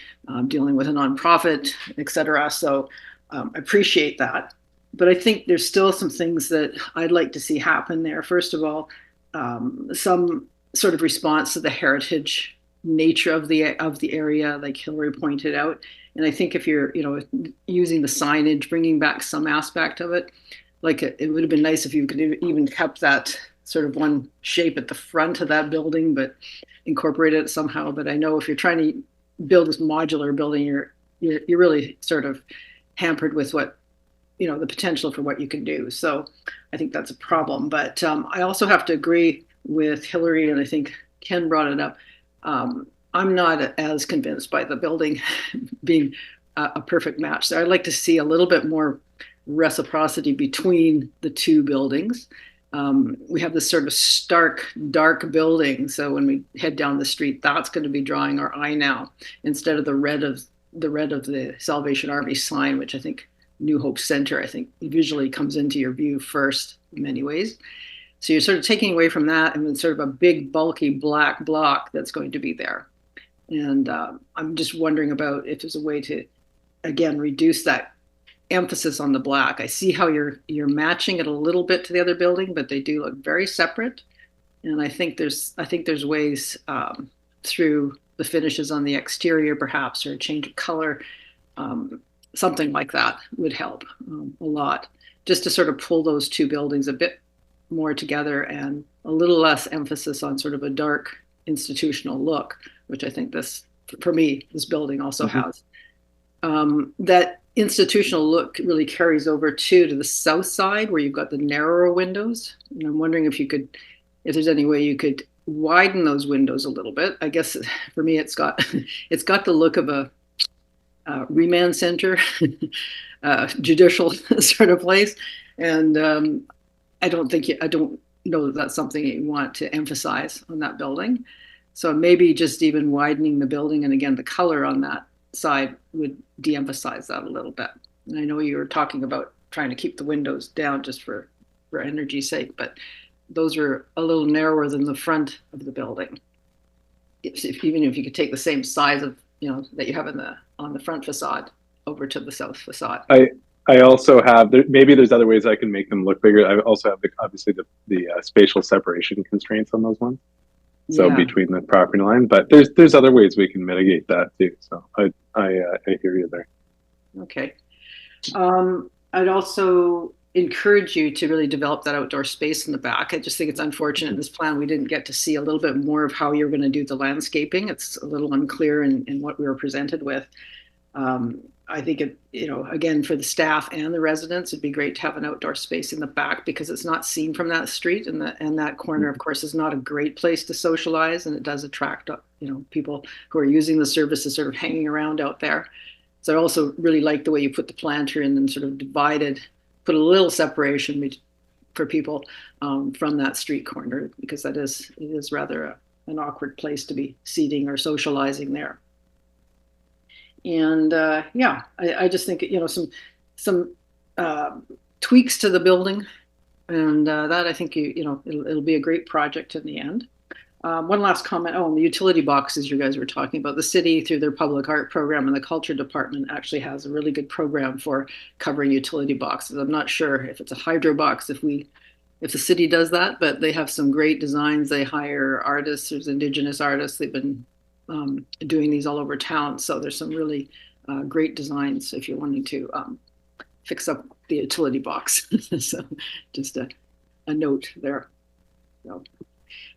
dealing with a nonprofit, et cetera. So I appreciate that. But I think there's still some things that I'd like to see happen there. First of all, some sort of response to the heritage nature of the area, like Hillary pointed out. And I think if you're using the signage, bringing back some aspect of it, like it would have been nice if you could even kept that sort of one shape at the front of that building, but incorporate it somehow. But I know if you're trying to build this modular building, you're really sort of hampered with what, the potential for what you can do. So I think that's a problem. But I also have to agree with Hillary, and I think Ken brought it up. I'm not as convinced by the building being a perfect match. So I'd like to see a little bit more reciprocity between the two buildings. We have this sort of stark, dark building. So when we head down the street, that's going to be drawing our eye now, instead of the red of the Salvation Army sign, which I think New Hope Center, I think, visually comes into your view first in many ways. So you're sort of taking away from that, and then sort of a big, bulky black block that's going to be there. And I'm just wondering about if there's a way to, again, reduce that emphasis on the black. I see how you're matching it a little bit to the other building, but they do look very separate. And I think there's ways through the finishes on the exterior, perhaps, or a change of color. Something like that would help a lot, just to sort of pull those two buildings a bit more together, and a little less emphasis on sort of a dark institutional look, which I think this building also has. That institutional look really carries over to the south side, where you've got the narrower windows. And I'm wondering if there's any way you could widen those windows a little bit. I guess for me, it's got the look of a remand center, judicial sort of place, and I don't know that that's something that you want to emphasize on that building. So maybe just even widening the building, and again, the color on that side would de-emphasize that a little bit. And I know you were talking about trying to keep the windows down just for energy's sake, but those are a little narrower than the front of the building. Even if you could take the same size of that you have on the front facade over to the south facade. I also have maybe there's other ways I can make them look bigger. I also have obviously the spatial separation constraints on those ones. So between the property line, but there's other ways we can mitigate that too. So I hear you there. Okay. I'd also encourage you to really develop that outdoor space in the back. I just think it's unfortunate in this plan we didn't get to see a little bit more of how you're going to do the landscaping. It's a little unclear in what we were presented with. I think again, for the staff and the residents, it'd be great to have an outdoor space in the back, because it's not seen from that street, and that corner, of course, is not a great place to socialize, and it does attract people who are using the services sort of hanging around out there. So I also really like the way you put the planter in and sort of put a little separation for people from that street corner, because it is rather an awkward place to be seating or socializing there. And yeah, I just think, you know, some tweaks to the building, and that I think you know it'll be a great project in the end. One last comment. Oh, and the utility boxes you guys were talking about. The city, through their public art program and the culture department, actually has a really good program for covering utility boxes. I'm not sure if it's a hydro box, if the city does that, but they have some great designs. They hire artists. There's Indigenous artists. They've been doing these all over town. So there's some really great designs if you're wanting to fix up the utility box. So just a note there. So.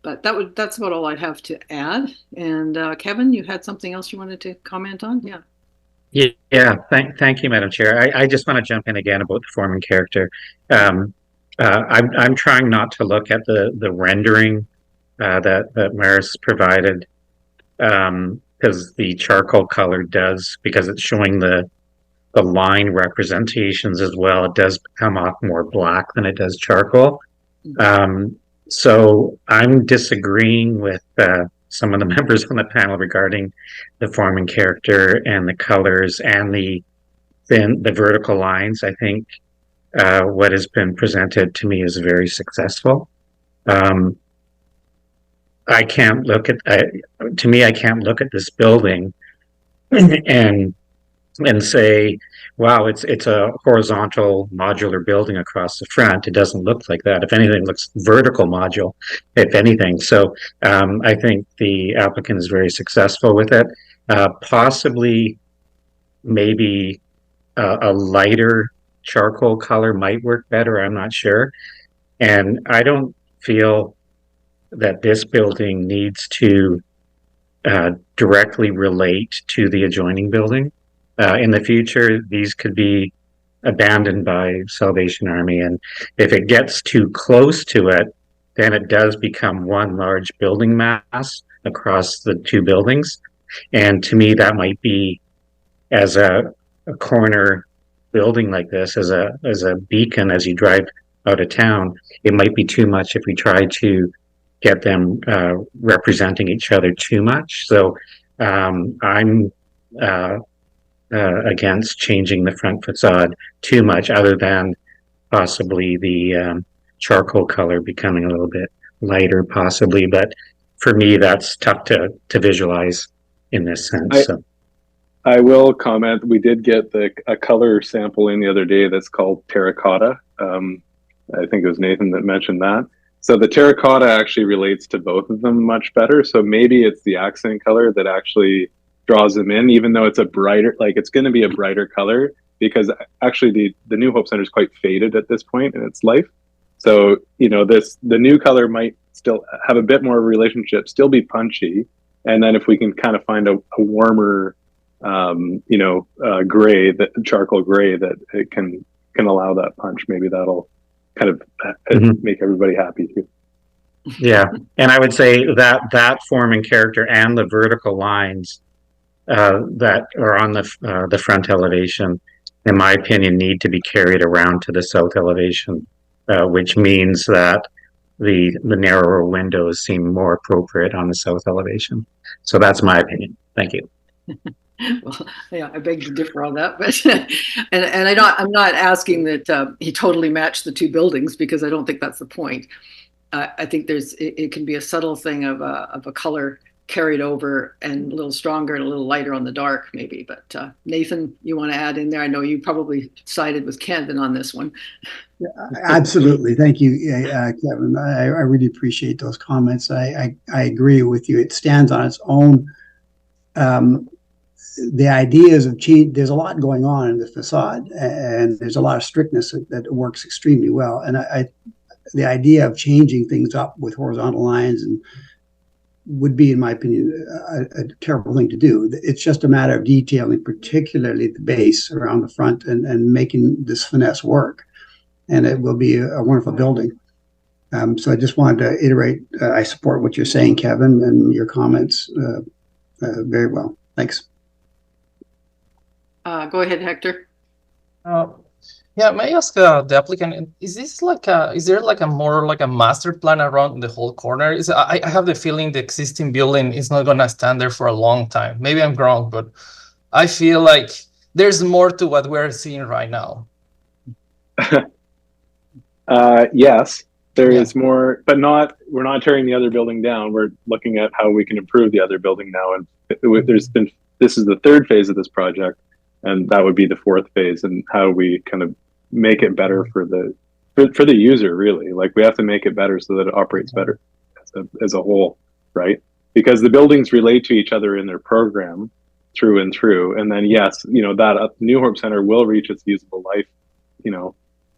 But that's about all I'd have to add. And Kevin, you had something else you wanted to comment on? Yeah. Yeah. Thank you, Madam Chair. I just want to jump in again about the form and character. I'm trying not to look at the rendering that Maris provided, because the charcoal color does, because it's showing the line representations as well, it does come off more black than it does charcoal. So I'm disagreeing with some of the members on the panel regarding the form and character and the colors and the vertical lines. I think what has been presented to me is very successful. I can't look at this building and say, wow, it's a horizontal modular building across the front. It doesn't look like that. If anything, it looks vertical module, if anything. So I think the applicant is very successful with it. Possibly, maybe a lighter charcoal color might work better. I'm not sure. And I don't feel that this building needs to directly relate to the adjoining building. In the future, these could be abandoned by Salvation Army, and if it gets too close to it, then it does become one large building mass across the two buildings. And to me, that might be, as a corner building like this, as a beacon as you drive out of town, it might be too much if we try to get them representing each other too much. So I'm against changing the front facade too much, other than possibly the charcoal color becoming a little bit lighter, possibly. But for me, that's tough to visualize in this sense. I will comment. We did get a color sample in the other day that's called terracotta. I think it was Nathan that mentioned that. So the terracotta actually relates to both of them much better. So maybe it's the accent color that actually draws them in, even though it's a brighter, like it's going to be a brighter color, because actually the New Hope Center is quite faded at this point in its life. So, you know, the new color might still have a bit more of a relationship, still be punchy. And then if we can kind of find a warmer, gray, that charcoal gray, that it can allow that punch, maybe that'll kind of make everybody happy too. Yeah, and I would say that form and character and the vertical lines that are on the front elevation, in my opinion, need to be carried around to the south elevation, which means that the narrower windows seem more appropriate on the south elevation. So that's my opinion. Thank you. Well, yeah, I beg to differ on that, but and I'm not asking that he totally match the two buildings, because I don't think that's the point. I think it can be a subtle thing of a color carried over and a little stronger and a little lighter on the dark, maybe. But Nathan, you want to add in there? I know you probably sided with Kevin on this one. Yeah, absolutely. Thank you, Kevin. I really appreciate those comments. I agree with you. It stands on its own. The ideas of change, there's a lot going on in the facade, and there's a lot of strictness that works extremely well. And the idea of changing things up with horizontal lines and would be, in my opinion, a terrible thing to do. It's just a matter of detailing, particularly the base around the front, and making this finesse work. And it will be a wonderful building. So I just wanted to iterate, I support what you're saying, Kevin, and your comments very well. Thanks. Go ahead, Hector. Yeah, may I ask the applicant, is there like a more like a master plan around the whole corner? I have the feeling the existing building is not gonna stand there for a long time. Maybe I'm wrong, but I feel like there's more to what we're seeing right now. Yes, there is more, but we're not tearing the other building down. We're looking at how we can improve the other building now. And this is the third phase of this project, and that would be the fourth phase, and how we kind of make it better for the user, really. Like, we have to make it better so that it operates better as a whole, right? Because the buildings relate to each other in their program through and through. And then, yes, that New Hope Center will reach its usable life,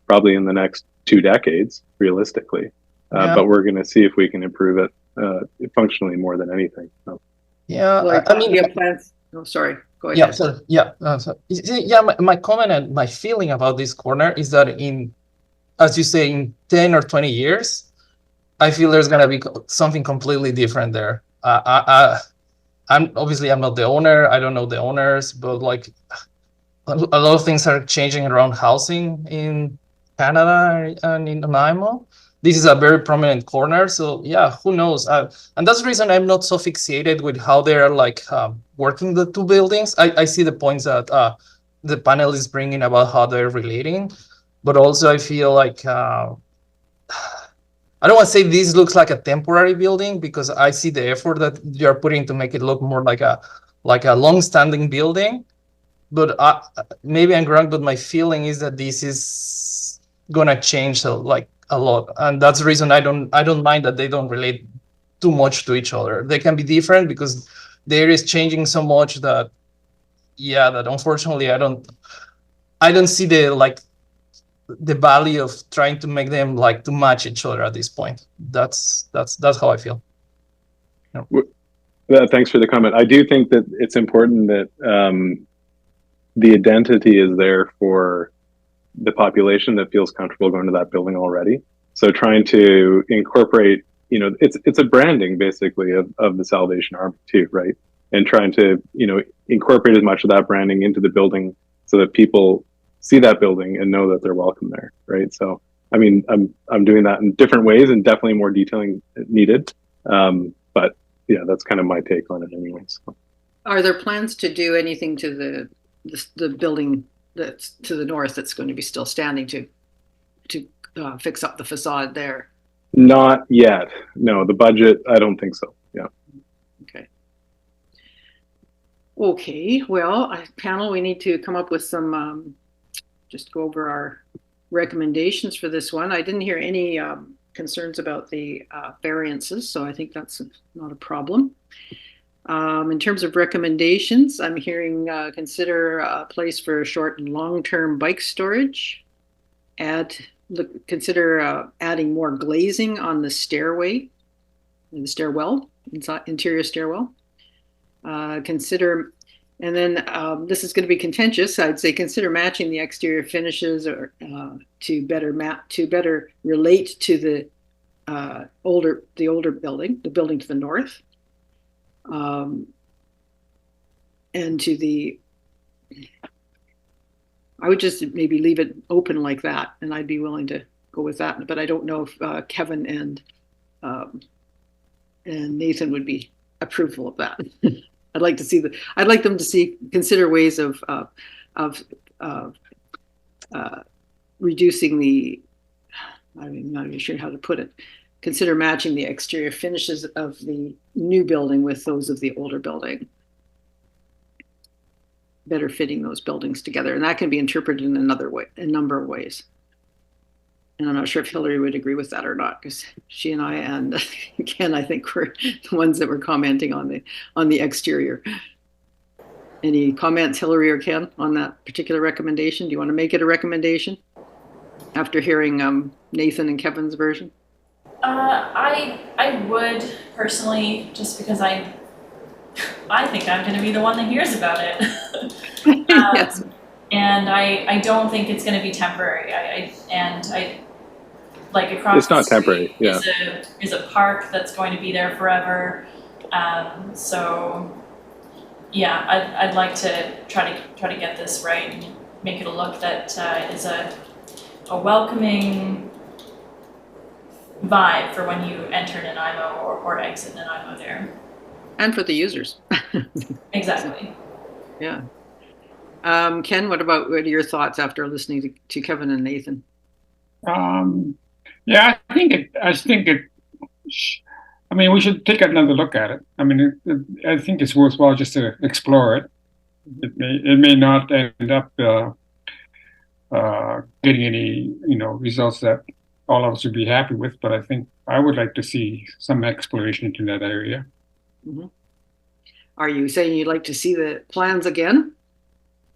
probably in the next 2 decades, realistically. But we're going to see if we can improve it functionally more than anything. So. Yeah, Like, I mean, you have plans. Oh, sorry. Go ahead. yeah, so my comment and my feeling about this corner is that as you say, in 10 or 20 years, I feel there's gonna be something completely different there. I'm not the owner. I don't know the owners, but like a lot of things are changing around housing in Canada and in Nanaimo. This is a very prominent corner, so yeah, who knows? And that's the reason I'm not so fixated with how they're like working the two buildings. I see the points that the panel is bringing about how they're relating, but also I feel like I don't want to say this looks like a temporary building, because I see the effort that you're putting to make it look more like a long-standing building. But maybe I'm wrong, but my feeling is that this is gonna change a lot, and that's the reason I don't mind that they don't relate too much to each other. They can be different because the area is changing so much that unfortunately I don't see the value of trying to make them to match each other at this point. That's how I feel. Thanks for the comment. I do think that it's important that the identity is there for the population that feels comfortable going to that building already. So trying to incorporate, it's a branding basically of the Salvation Army too, right? And trying to, incorporate as much of that branding into the building so that people see that building and know that they're welcome there, right? So, I mean, I'm doing that in different ways, and definitely more detailing needed. But yeah, that's kind of my take on it anyway. So. Are there plans to do anything to the building that's to the north that's going to be still standing to fix up the facade there? Not yet. No, the budget, I don't think so. Yeah. Okay. Well, panel, we need to come up with some, just go over our recommendations for this one. I didn't hear any concerns about the variances, so I think that's not a problem. In terms of recommendations, I'm hearing consider a place for short and long-term bike storage. Consider adding more glazing on the stairway, the stairwell, interior stairwell. Consider, and then this is going to be contentious. I'd say consider matching the exterior finishes or to better relate to the older building, the building to the north. And to the, I would just maybe leave it open like that, and I'd be willing to go with that. But I don't know if Kevin and Nathan would be approval of that. I'd like them to consider ways of reducing the, I'm not even sure how to put it. Consider matching the exterior finishes of the new building with those of the older building. Better fitting those buildings together. And that can be interpreted in a number of ways. And I'm not sure if Hillary would agree with that or not, because she and I and Ken, I think, were the ones that were commenting on the exterior. Any comments, Hillary or Ken, on that particular recommendation? Do you want to make it a recommendation after hearing Nathan and Kevin's version? I would personally, just because I think I'm going to be the one that hears about it. Yes. And I don't think it's going to be temporary. I like across. It's not temporary. Yeah. Is a park that's going to be there forever. So yeah, I'd like to try to get this right and make it a look that is a welcoming vibe for when you enter Nanaimo or exit Nanaimo there. And for the users. Exactly. Yeah. Ken, what are your thoughts after listening to Kevin and Nathan? Yeah, I think it. I mean, we should take another look at it. I mean, I think it's worthwhile just to explore it. It may not end up getting any results that all of us would be happy with, but I think I would like to see some exploration into that area. Mm-hmm. Are you saying you'd like to see the plans again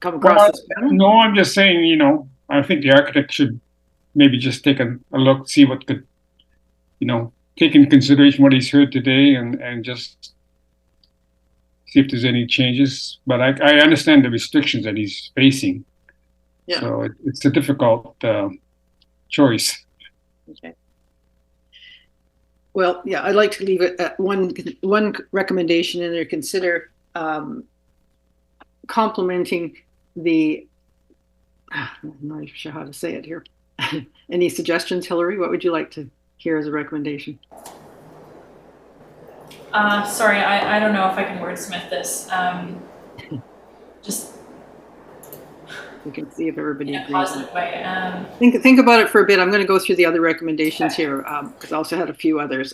come across this panel? No, I'm just saying, I think the architect should maybe just take a look, see what could, take into consideration what he's heard today and just see if there's any changes. But I understand the restrictions that he's facing. Yeah. So it's a difficult choice. Okay. Well, yeah, I'd like to leave it at one recommendation in there. Consider complementing the. I'm not sure how to say it here. Any suggestions, Hillary? What would you like to hear as a recommendation? Sorry, I don't know if I can wordsmith this. Just we can see if everybody in a agrees. positive way. Think about it for a bit. I'm going to go through the other recommendations here because I also had a few others.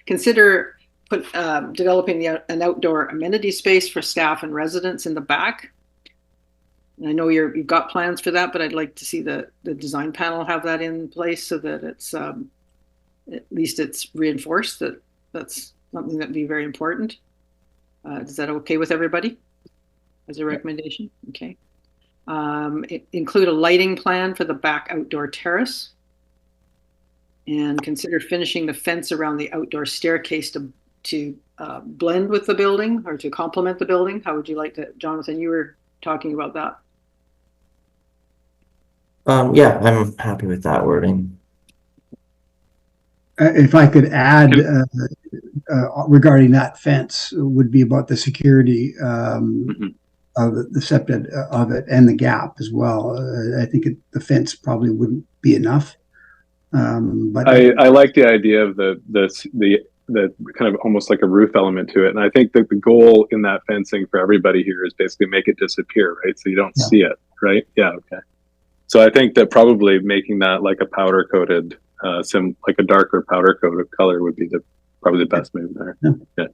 Consider developing an outdoor amenity space for staff and residents in the back. And I know you've got plans for that, but I'd like to see the design panel have that in place so that it's at least it's reinforced that that's something that'd be very important. Is that okay with everybody as a recommendation? Okay. Include a lighting plan for the back outdoor terrace, and consider finishing the fence around the outdoor staircase to blend with the building or to complement the building. How would you like to, Jonathan? You were talking about that. Yeah, I'm happy with that wording. If I could add regarding that fence, would be about the security of the septet of it and the gap as well. I think the fence probably wouldn't be enough. But I like the idea of the kind of almost like a roof element to it, and I think that the goal in that fencing for everybody here is basically make it disappear, right? So you don't see it, right? Yeah, okay. So I think that probably making that like a powder coated, like a darker powder coated color would be probably the best move there. Yeah.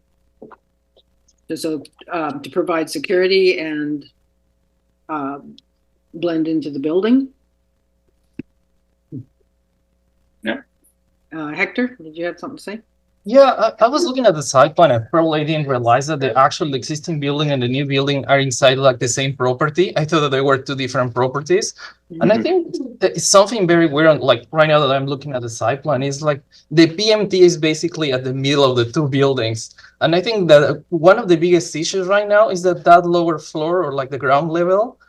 So to provide security and blend into the building. Yeah. Hector, did you have something to say? Yeah, I was looking at the site plan and probably didn't realize that the actual existing building and the new building are inside like the same property. I thought that they were two different properties. Mm-hmm. And I think it's something very weird, like right now that I'm looking at the site plan, is like the PMT is basically at the middle of the two buildings. And I think that one of the biggest issues right now is that lower floor or like the ground level,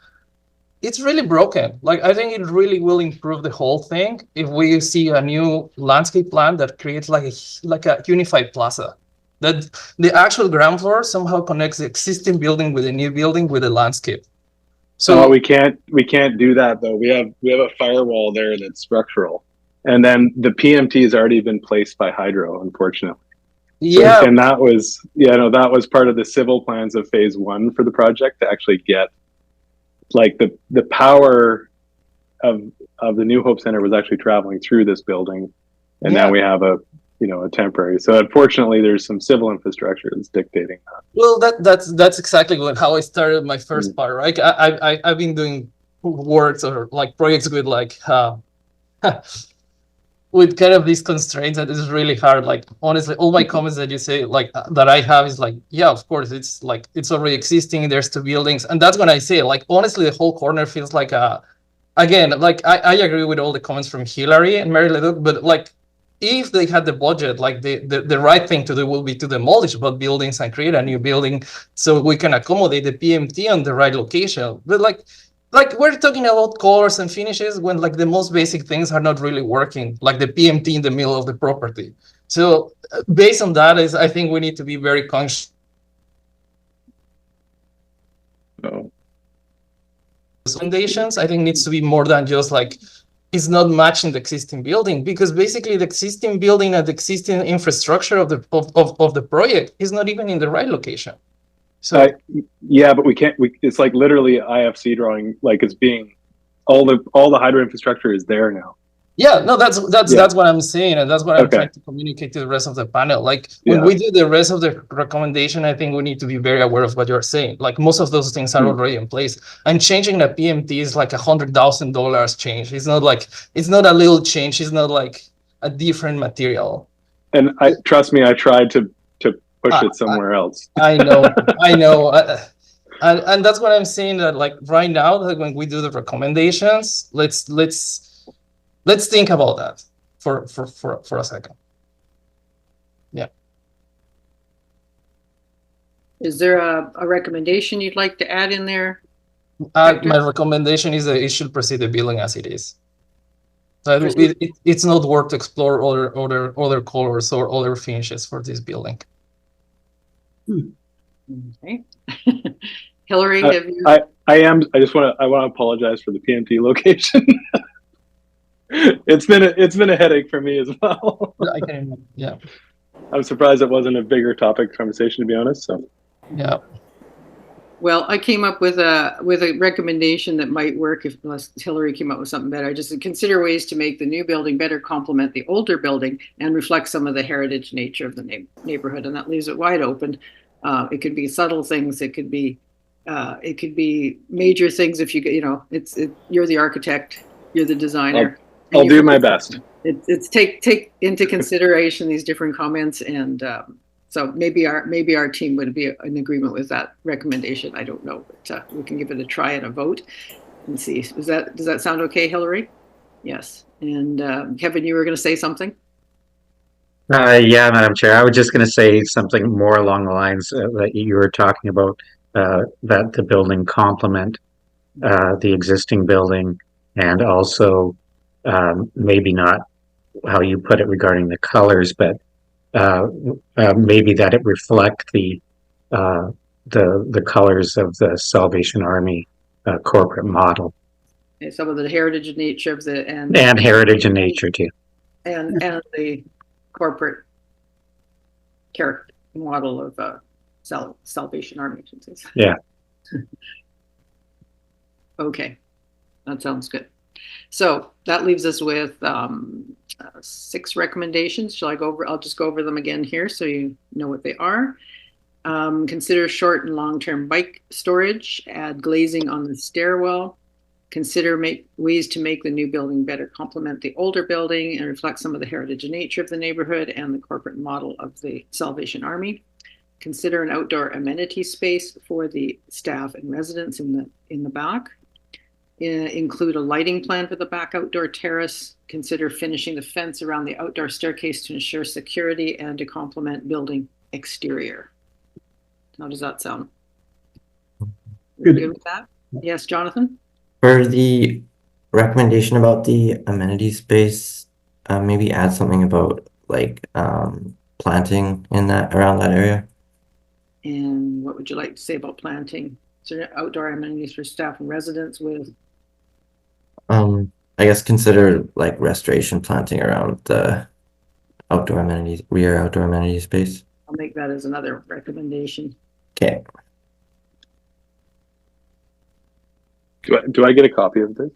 it's really broken. Like, I think it really will improve the whole thing if we see a new landscape plan that creates like a unified plaza. That the actual ground floor somehow connects the existing building with the new building with the landscape. So we can't do that though. We have a firewall there that's structural, and then the PMT has already been placed by Hydro, unfortunately. Yeah, and that was that was part of the civil plans of phase 1 for the project to actually get. Like the power of the New Hope Center was actually traveling through this building, and now we have a temporary. So unfortunately, there's some civil infrastructure that's dictating that. Well, that's exactly how I started my first part, right? I've been doing works or like projects with like with kind of these constraints that is really hard. Like honestly, all my comments that you say like that I have is like, yeah, of course, it's like it's already existing. There's two buildings, and that's when I say like honestly, the whole corner feels like again, like I agree with all the comments from Hillary and Mary Leduc, but like if they had the budget, like the right thing to do will be to demolish both buildings and create a new building so we can accommodate the PMT on the right location. But like we're talking about colors and finishes when like the most basic things are not really working, like the PMT in the middle of the property. So based on that, I think we need to be very conscious. Recommendations, I think, needs to be more than just like it's not matching the existing building, because basically the existing building and the existing infrastructure of the project is not even in the right location. So Yeah, but we can't. It's like literally IFC drawing. Like it's being all the hydro infrastructure is there now. yeah, no, that's Yeah. what I'm saying, and that's what I'm Okay. trying to communicate to the rest of the panel. Like when Yeah. we do the rest of the recommendation, I think we need to be very aware of what you're saying. Like most of those things are already in place, and changing the PMT is like $100,000 change. It's not a little change. It's not like a different material. And trust me, I tried to push it somewhere else. I know, and that's what I'm saying. That like right now, that when we do the recommendations, let's think about that for a second. Yeah. Is there a recommendation you'd like to add in there? My recommendation is that it should proceed the building as it is. So it's not worth to explore other colors or other finishes for this building. Okay. Hillary, have you? I want to apologize for the PMT location. It's been a headache for me as well. I can imagine. Yeah. I'm surprised it wasn't a bigger topic conversation, to be honest. So. Yeah. Well, I came up with a recommendation that might work unless Hillary came up with something better. Just to consider ways to make the new building better complement the older building and reflect some of the heritage nature of the neighborhood, and that leaves it wide open. It could be subtle things. It could be major things. If you're the architect, you're the designer. I'll do my best. It's take into consideration these different comments, and so maybe our team would be in agreement with that recommendation. I don't know, but we can give it a try and a vote and see. Does that sound okay, Hillary? Yes. And Kevin, you were going to say something? Yeah, Madam Chair. I was just going to say something more along the lines that you were talking about, that the building complement the existing building, and also maybe not how you put it regarding the colors, but maybe that it reflect the colors of the Salvation Army corporate model, And some of the heritage and nature of the and heritage and nature too, and the corporate character model of Salvation Army agencies. Yeah. Okay, that sounds good. So that leaves us with 6 recommendations. Shall I go over? I'll just go over them again here so you know what they are. Consider short and long-term bike storage. Add glazing on the stairwell. Consider ways to make the new building better complement the older building and reflect some of the heritage and nature of the neighborhood and the corporate model of the Salvation Army. Consider an outdoor amenity space for the staff and residents in the back. Include a lighting plan for the back outdoor terrace. Consider finishing the fence around the outdoor staircase to ensure security and to complement building exterior. How does that sound? Good with that? Yes, Jonathan? For the recommendation about the amenity space, maybe add something about like planting in around that area. And what would you like to say about planting? Is there outdoor amenities for staff and residents with? I guess consider like restoration planting around the outdoor amenities, rear outdoor amenity space. I'll make that as another recommendation. Okay. Do I get a copy of this?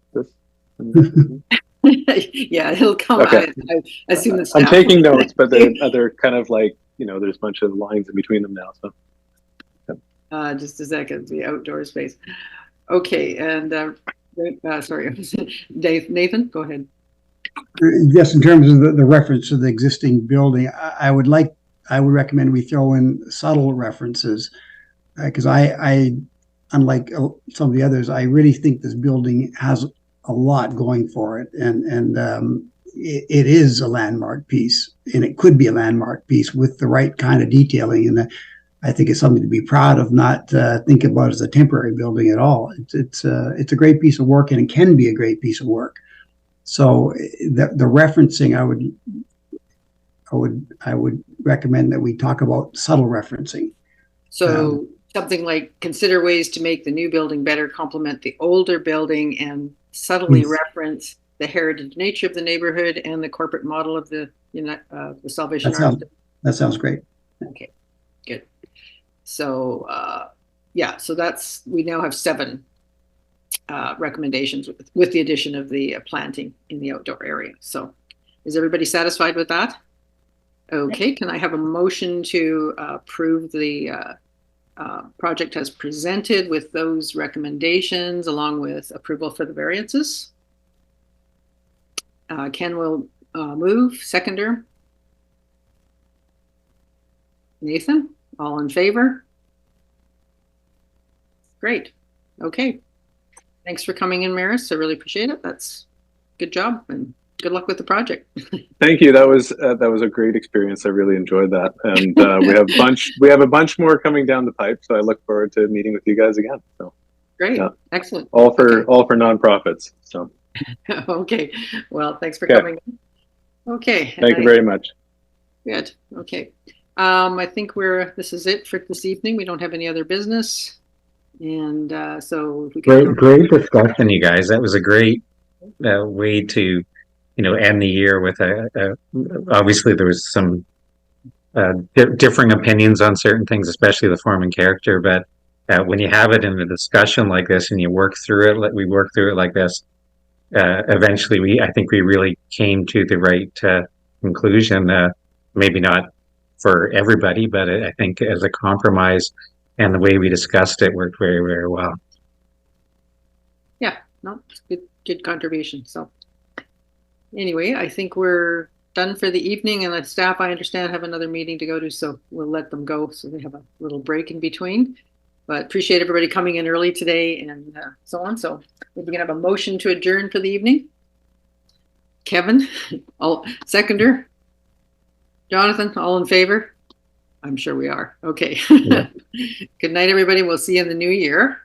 Yeah, it'll come Okay. out. I assume the I'm staff taking will- notes, but they're kind of like, there's a bunch of lines in between them now. So just a second, the outdoor space. Okay, and sorry, Dave, Nathan, go ahead. Yes, in terms of the reference to the existing building, I would recommend we throw in subtle references, because I unlike some of the others, I really think this building has a lot going for it, and it is a landmark piece, and it could be a landmark piece with the right kind of detailing. And I think it's something to be proud of, not think about it as a temporary building at all. It's a great piece of work, and it can be a great piece of work. So the referencing, I would recommend that we talk about subtle referencing. So something like consider ways to make the new building better complement the older building and subtly reference the heritage nature of the neighborhood and the corporate model of the Salvation Army. That sounds great. Okay, good. So yeah, so we now have 7 recommendations with the addition of the planting in the outdoor area. So is everybody satisfied with that? Okay, can I have a motion to approve the project as presented with those recommendations along with approval for the variances? Ken will move, seconder. Nathan, all in favor? Great. Okay. Thanks for coming in, Maris. I really appreciate it. That's good job and good luck with the project. Thank you. That was a great experience. I really enjoyed that, and we have a bunch more coming down the pipe. So I look forward to meeting with you guys again. So Great, yeah. Excellent. All for nonprofits. So okay. Well, thanks for Okay. coming. Okay. Thank you very much. Good. Okay. I think this is it for this evening. We don't have any other business, and so if we can Great discussion, you guys. That was a great way to, end the year with obviously there was some differing opinions on certain things, especially the form and character. But when you have it in a discussion like this and you work through it, we work through it like this, eventually I think we really came to the right conclusion. Maybe not for everybody, but I think as a compromise and the way we discussed it worked very, very well. Yeah, no, it's good contribution. So anyway, I think we're done for the evening, and the staff, I understand, have another meeting to go to, so we'll let them go so they have a little break in between. But appreciate everybody coming in early today and so on. So we're going to have a motion to adjourn for the evening. Kevin, seconder. Jonathan, all in favor? I'm sure we are. Okay. Yeah. Good night, everybody. We'll see you in the new year.